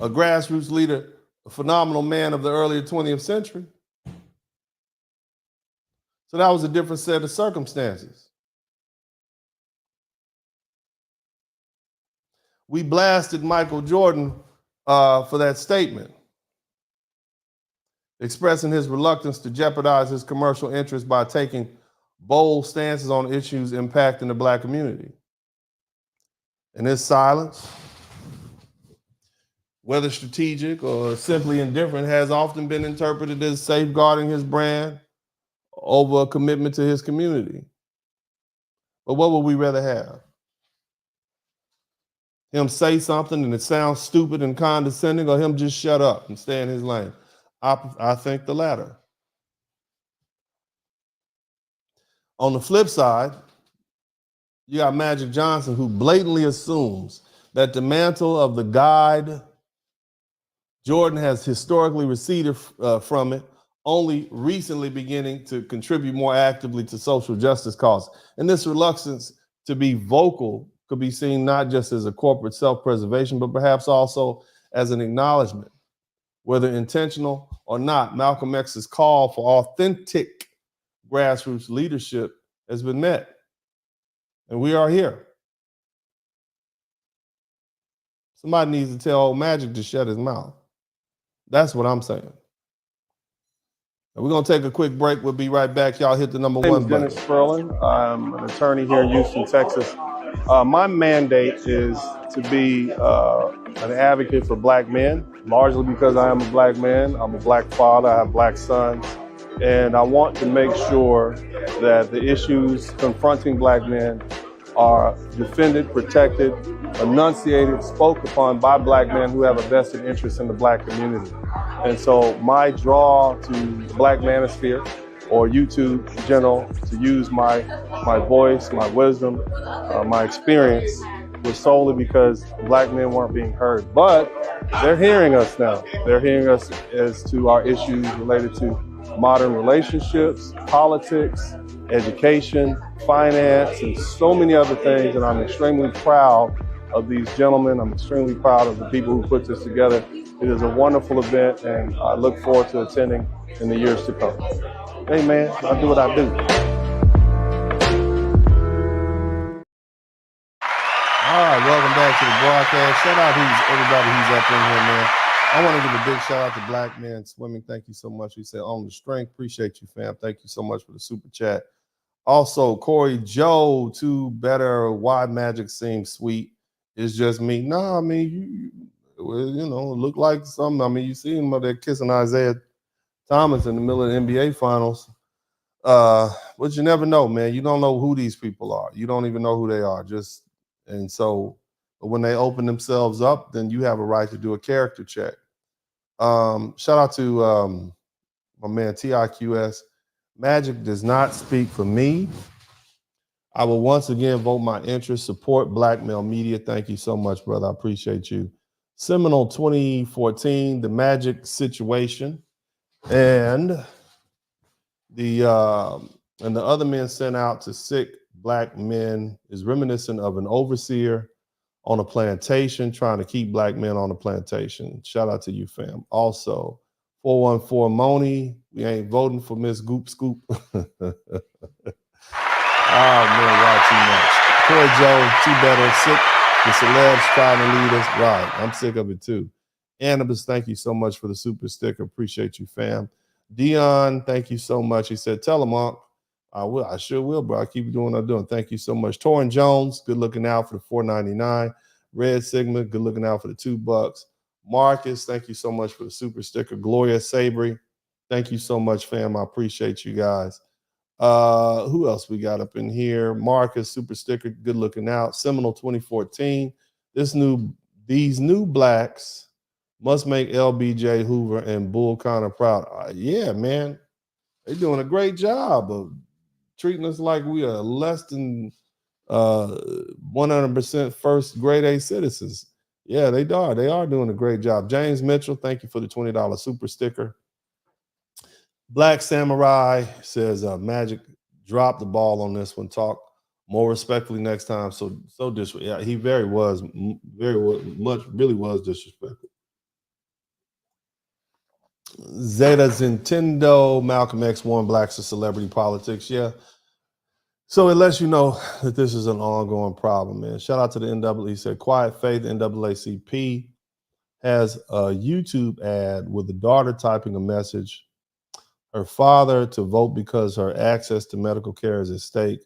A grassroots leader, a phenomenal man of the earlier 20th century. So that was a different set of circumstances. We blasted Michael Jordan for that statement, expressing his reluctance to jeopardize his commercial interests by taking bold stances on issues impacting the black community. And his silence, whether strategic or simply indifferent, has often been interpreted as safeguarding his brand over a commitment to his community. But what would we rather have? Him say something and it sounds stupid and condescending, or him just shut up and stay in his lane? I think the latter. On the flip side, you got Magic Johnson, who blatantly assumes that the mantle of the guide Jordan has historically receded from it, only recently beginning to contribute more actively to social justice causes. And this reluctance to be vocal could be seen not just as a corporate self-preservation, but perhaps also as an acknowledgement, whether intentional or not. Malcolm X's call for authentic grassroots leadership has been met. And we are here. Somebody needs to tell old Magic to shut his mouth. That's what I'm saying. And we're going to take a quick break. We'll be right back. Y'all hit the number one button.
My name is Dennis Spurling. I'm an attorney here in Houston, Texas. My mandate is to be an advocate for black men, largely because I am a black man. I'm a black father. I have black sons. And I want to make sure that the issues confronting black men are defended, protected, enunciated, spoke upon by black men who have a vested interest in the black community. And so my draw to the Black Manosphere or YouTube in general to use my voice, my wisdom, my experience was solely because black men weren't being heard. But they're hearing us now. They're hearing us as to our issues related to modern relationships, politics, education, finance, and so many other things. And I'm extremely proud of these gentlemen. I'm extremely proud of the people who put this together. It is a wonderful event, and I look forward to attending in the years to come. Hey, man, I do what I do.
All right, welcome back to the broadcast. Shout out everybody who's up in here, man. I want to give a big shout out to Black Men Swimming. Thank you so much. We said on the strength. Appreciate you, fam. Thank you so much for the super chat. Also, Corey Joe, too better. Why Magic seems sweet? It's just me. No, I mean, you know, look like something. I mean, you see him up there kissing Isaiah Thomas in the middle of the NBA Finals. But you never know, man. You don't know who these people are. You don't even know who they are. And so when they open themselves up, then you have a right to do a character check. Shout out to my man TIQS. Magic does not speak for me. I will once again vote my interest, support black male media. Thank you so much, brother. I appreciate you. Seminole 2014, The Magic Situation, and the other men sent out to sick black men is reminiscent of an overseer on a plantation trying to keep black men on the plantation. Shout out to you, fam. Also, 414 Moni, we ain't voting for Miss Goop Scoop. Oh man, y'all too much. Corey Joe, too better. Sick. The celebs trying to lead us. Right. I'm sick of it too. Annabis, thank you so much for the super sticker. Appreciate you, fam. Dion, thank you so much. He said, tell him, Unc. I will. I sure will, bro. I keep doing what I'm doing. Thank you so much. Torrin Jones, good looking out for the $4.99. Red Sigma, good looking out for the $2. Marcus, thank you so much for the super sticker. Gloria Sabry, thank you so much, fam. I appreciate you guys. Who else we got up in here? Marcus, super sticker, good looking out. Seminole 2014. These new blacks must make LBJ Hoover and Bull Connor proud. Yeah, man, they're doing a great job of treating us like we are less than 100% first grade A citizens. Yeah, they are. They are doing a great job. James Mitchell, thank you for the $20 super sticker. Black Samurai says, Magic, drop the ball on this one. Talk more respectfully next time. So disrespectful. Yeah, he really was disrespectful. Zeta Zentendo, Malcolm X won blacks of celebrity politics. Yeah. So it lets you know that this is an ongoing problem, man. Shout out to the NAACP. He said, Quiet Faith, NAACP has a YouTube ad with the daughter typing a message. Her father to vote because her access to medical care is at stake.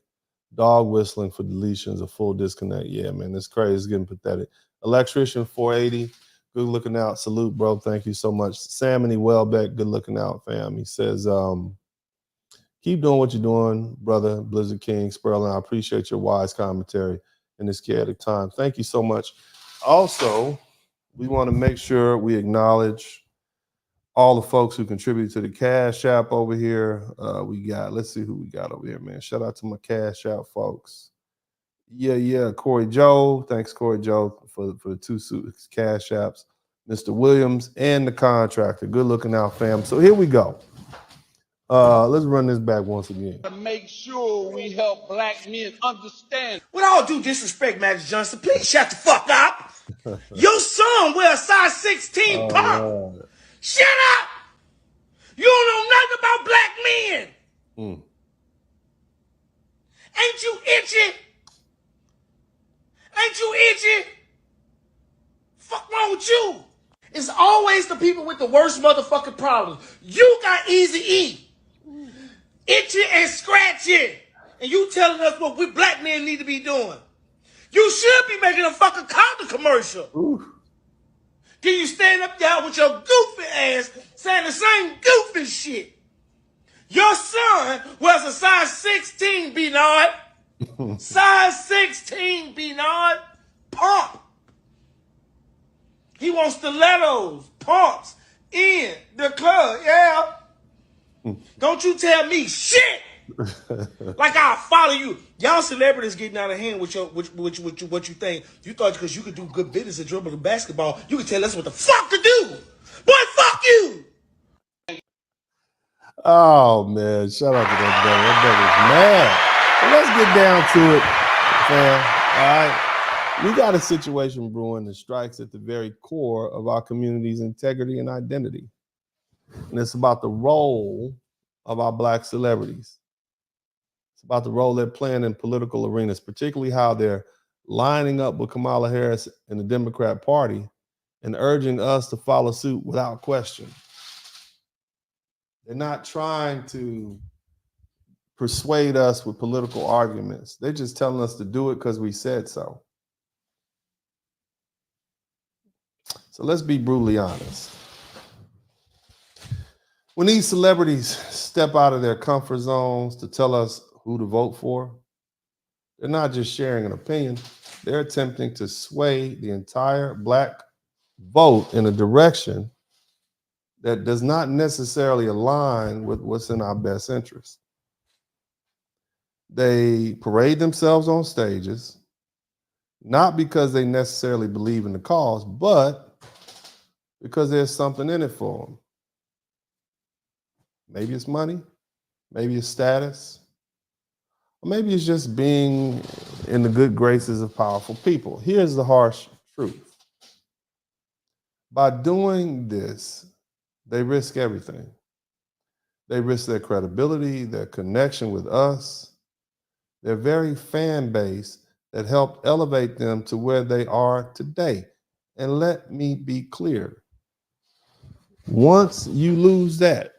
Dog whistling for deletions, a full disconnect. Yeah, man, it's crazy. It's getting pathetic. Electrician 480, good looking out. Salute, bro. Thank you so much. Samony Welbeck, good looking out, fam. He says, keep doing what you're doing, brother. Blizzard King, Spurling. I appreciate your wise commentary in this chaotic time. Thank you so much. Also, we want to make sure we acknowledge all the folks who contribute to the Cash App over here. Let's see who we got over here, man. Shout out to my Cash App folks. Yeah. Corey Joe. Thanks, Corey Joe, for the two Cash Apps. Mr. Williams and the contractor. Good looking out, fam. So here we go. Let's run this back once again.
To make sure we help black men understand.
With all due disrespect, Magic Johnson, please shut the fuck up. Your son wear a size 16 pump.
Lord.
Shut up. You don't know nothing about black men. Ain't you itchy? Ain't you itchy? Fuck wrong with you? It's always the people with the worst motherfucking problems. You got easy E. Itchy and scratchy. And you telling us what we black men need to be doing. You should be making a fucking condom commercial.
Ooh.
Can you stand up there with your goofy ass saying the same goofy shit? Your son wears a size 16, Bernard. Size 16, Bernard. Pump. He wants stilettos, pumps, in the club, yeah. Don't you tell me shit. Like I'll follow you. Y'all celebrities getting out of hand with what you think. You thought because you could do good business and dribble the basketball, you could tell us what the fuck to do. Boy, fuck you.
Oh man, shout out to that brother. That brother's mad. But let's get down to it, fam. All right. We got a situation brewing that strikes at the very core of our community's integrity and identity. And it's about the role of our black celebrities. It's about the role they're playing in political arenas, particularly how they're lining up with Kamala Harris and the Democrat Party and urging us to follow suit without question. They're not trying to persuade us with political arguments. They're just telling us to do it because we said so. So let's be brutally honest. When these celebrities step out of their comfort zones to tell us who to vote for, they're not just sharing an opinion. They're attempting to sway the entire black vote in a direction that does not necessarily align with what's in our best interest. They parade themselves on stages, not because they necessarily believe in the cause, but because there's something in it for them. Maybe it's money, maybe it's status, or maybe it's just being in the good graces of powerful people. Here's the harsh truth. By doing this, they risk everything. They risk their credibility, their connection with us, their very fan base that helped elevate them to where they are today. And let me be clear. Once you lose that,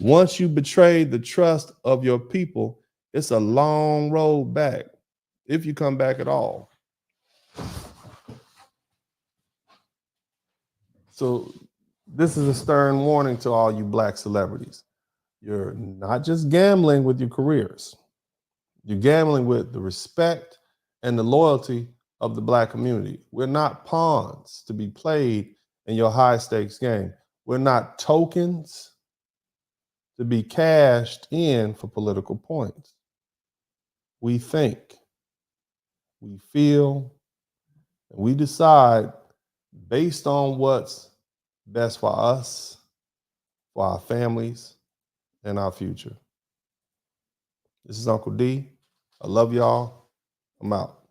once you betray the trust of your people, it's a long road back, if you come back at all. So this is a stern warning to all you Black celebrities. You're not just gambling with your careers. You're gambling with the respect and the loyalty of the Black community. We're not pawns to be played in your high stakes game. We're not tokens to be cashed in for political points. We think, we feel, and we decide based on what's best for us, for our families, and our future. This is Uncle D. I love y'all. I'm out.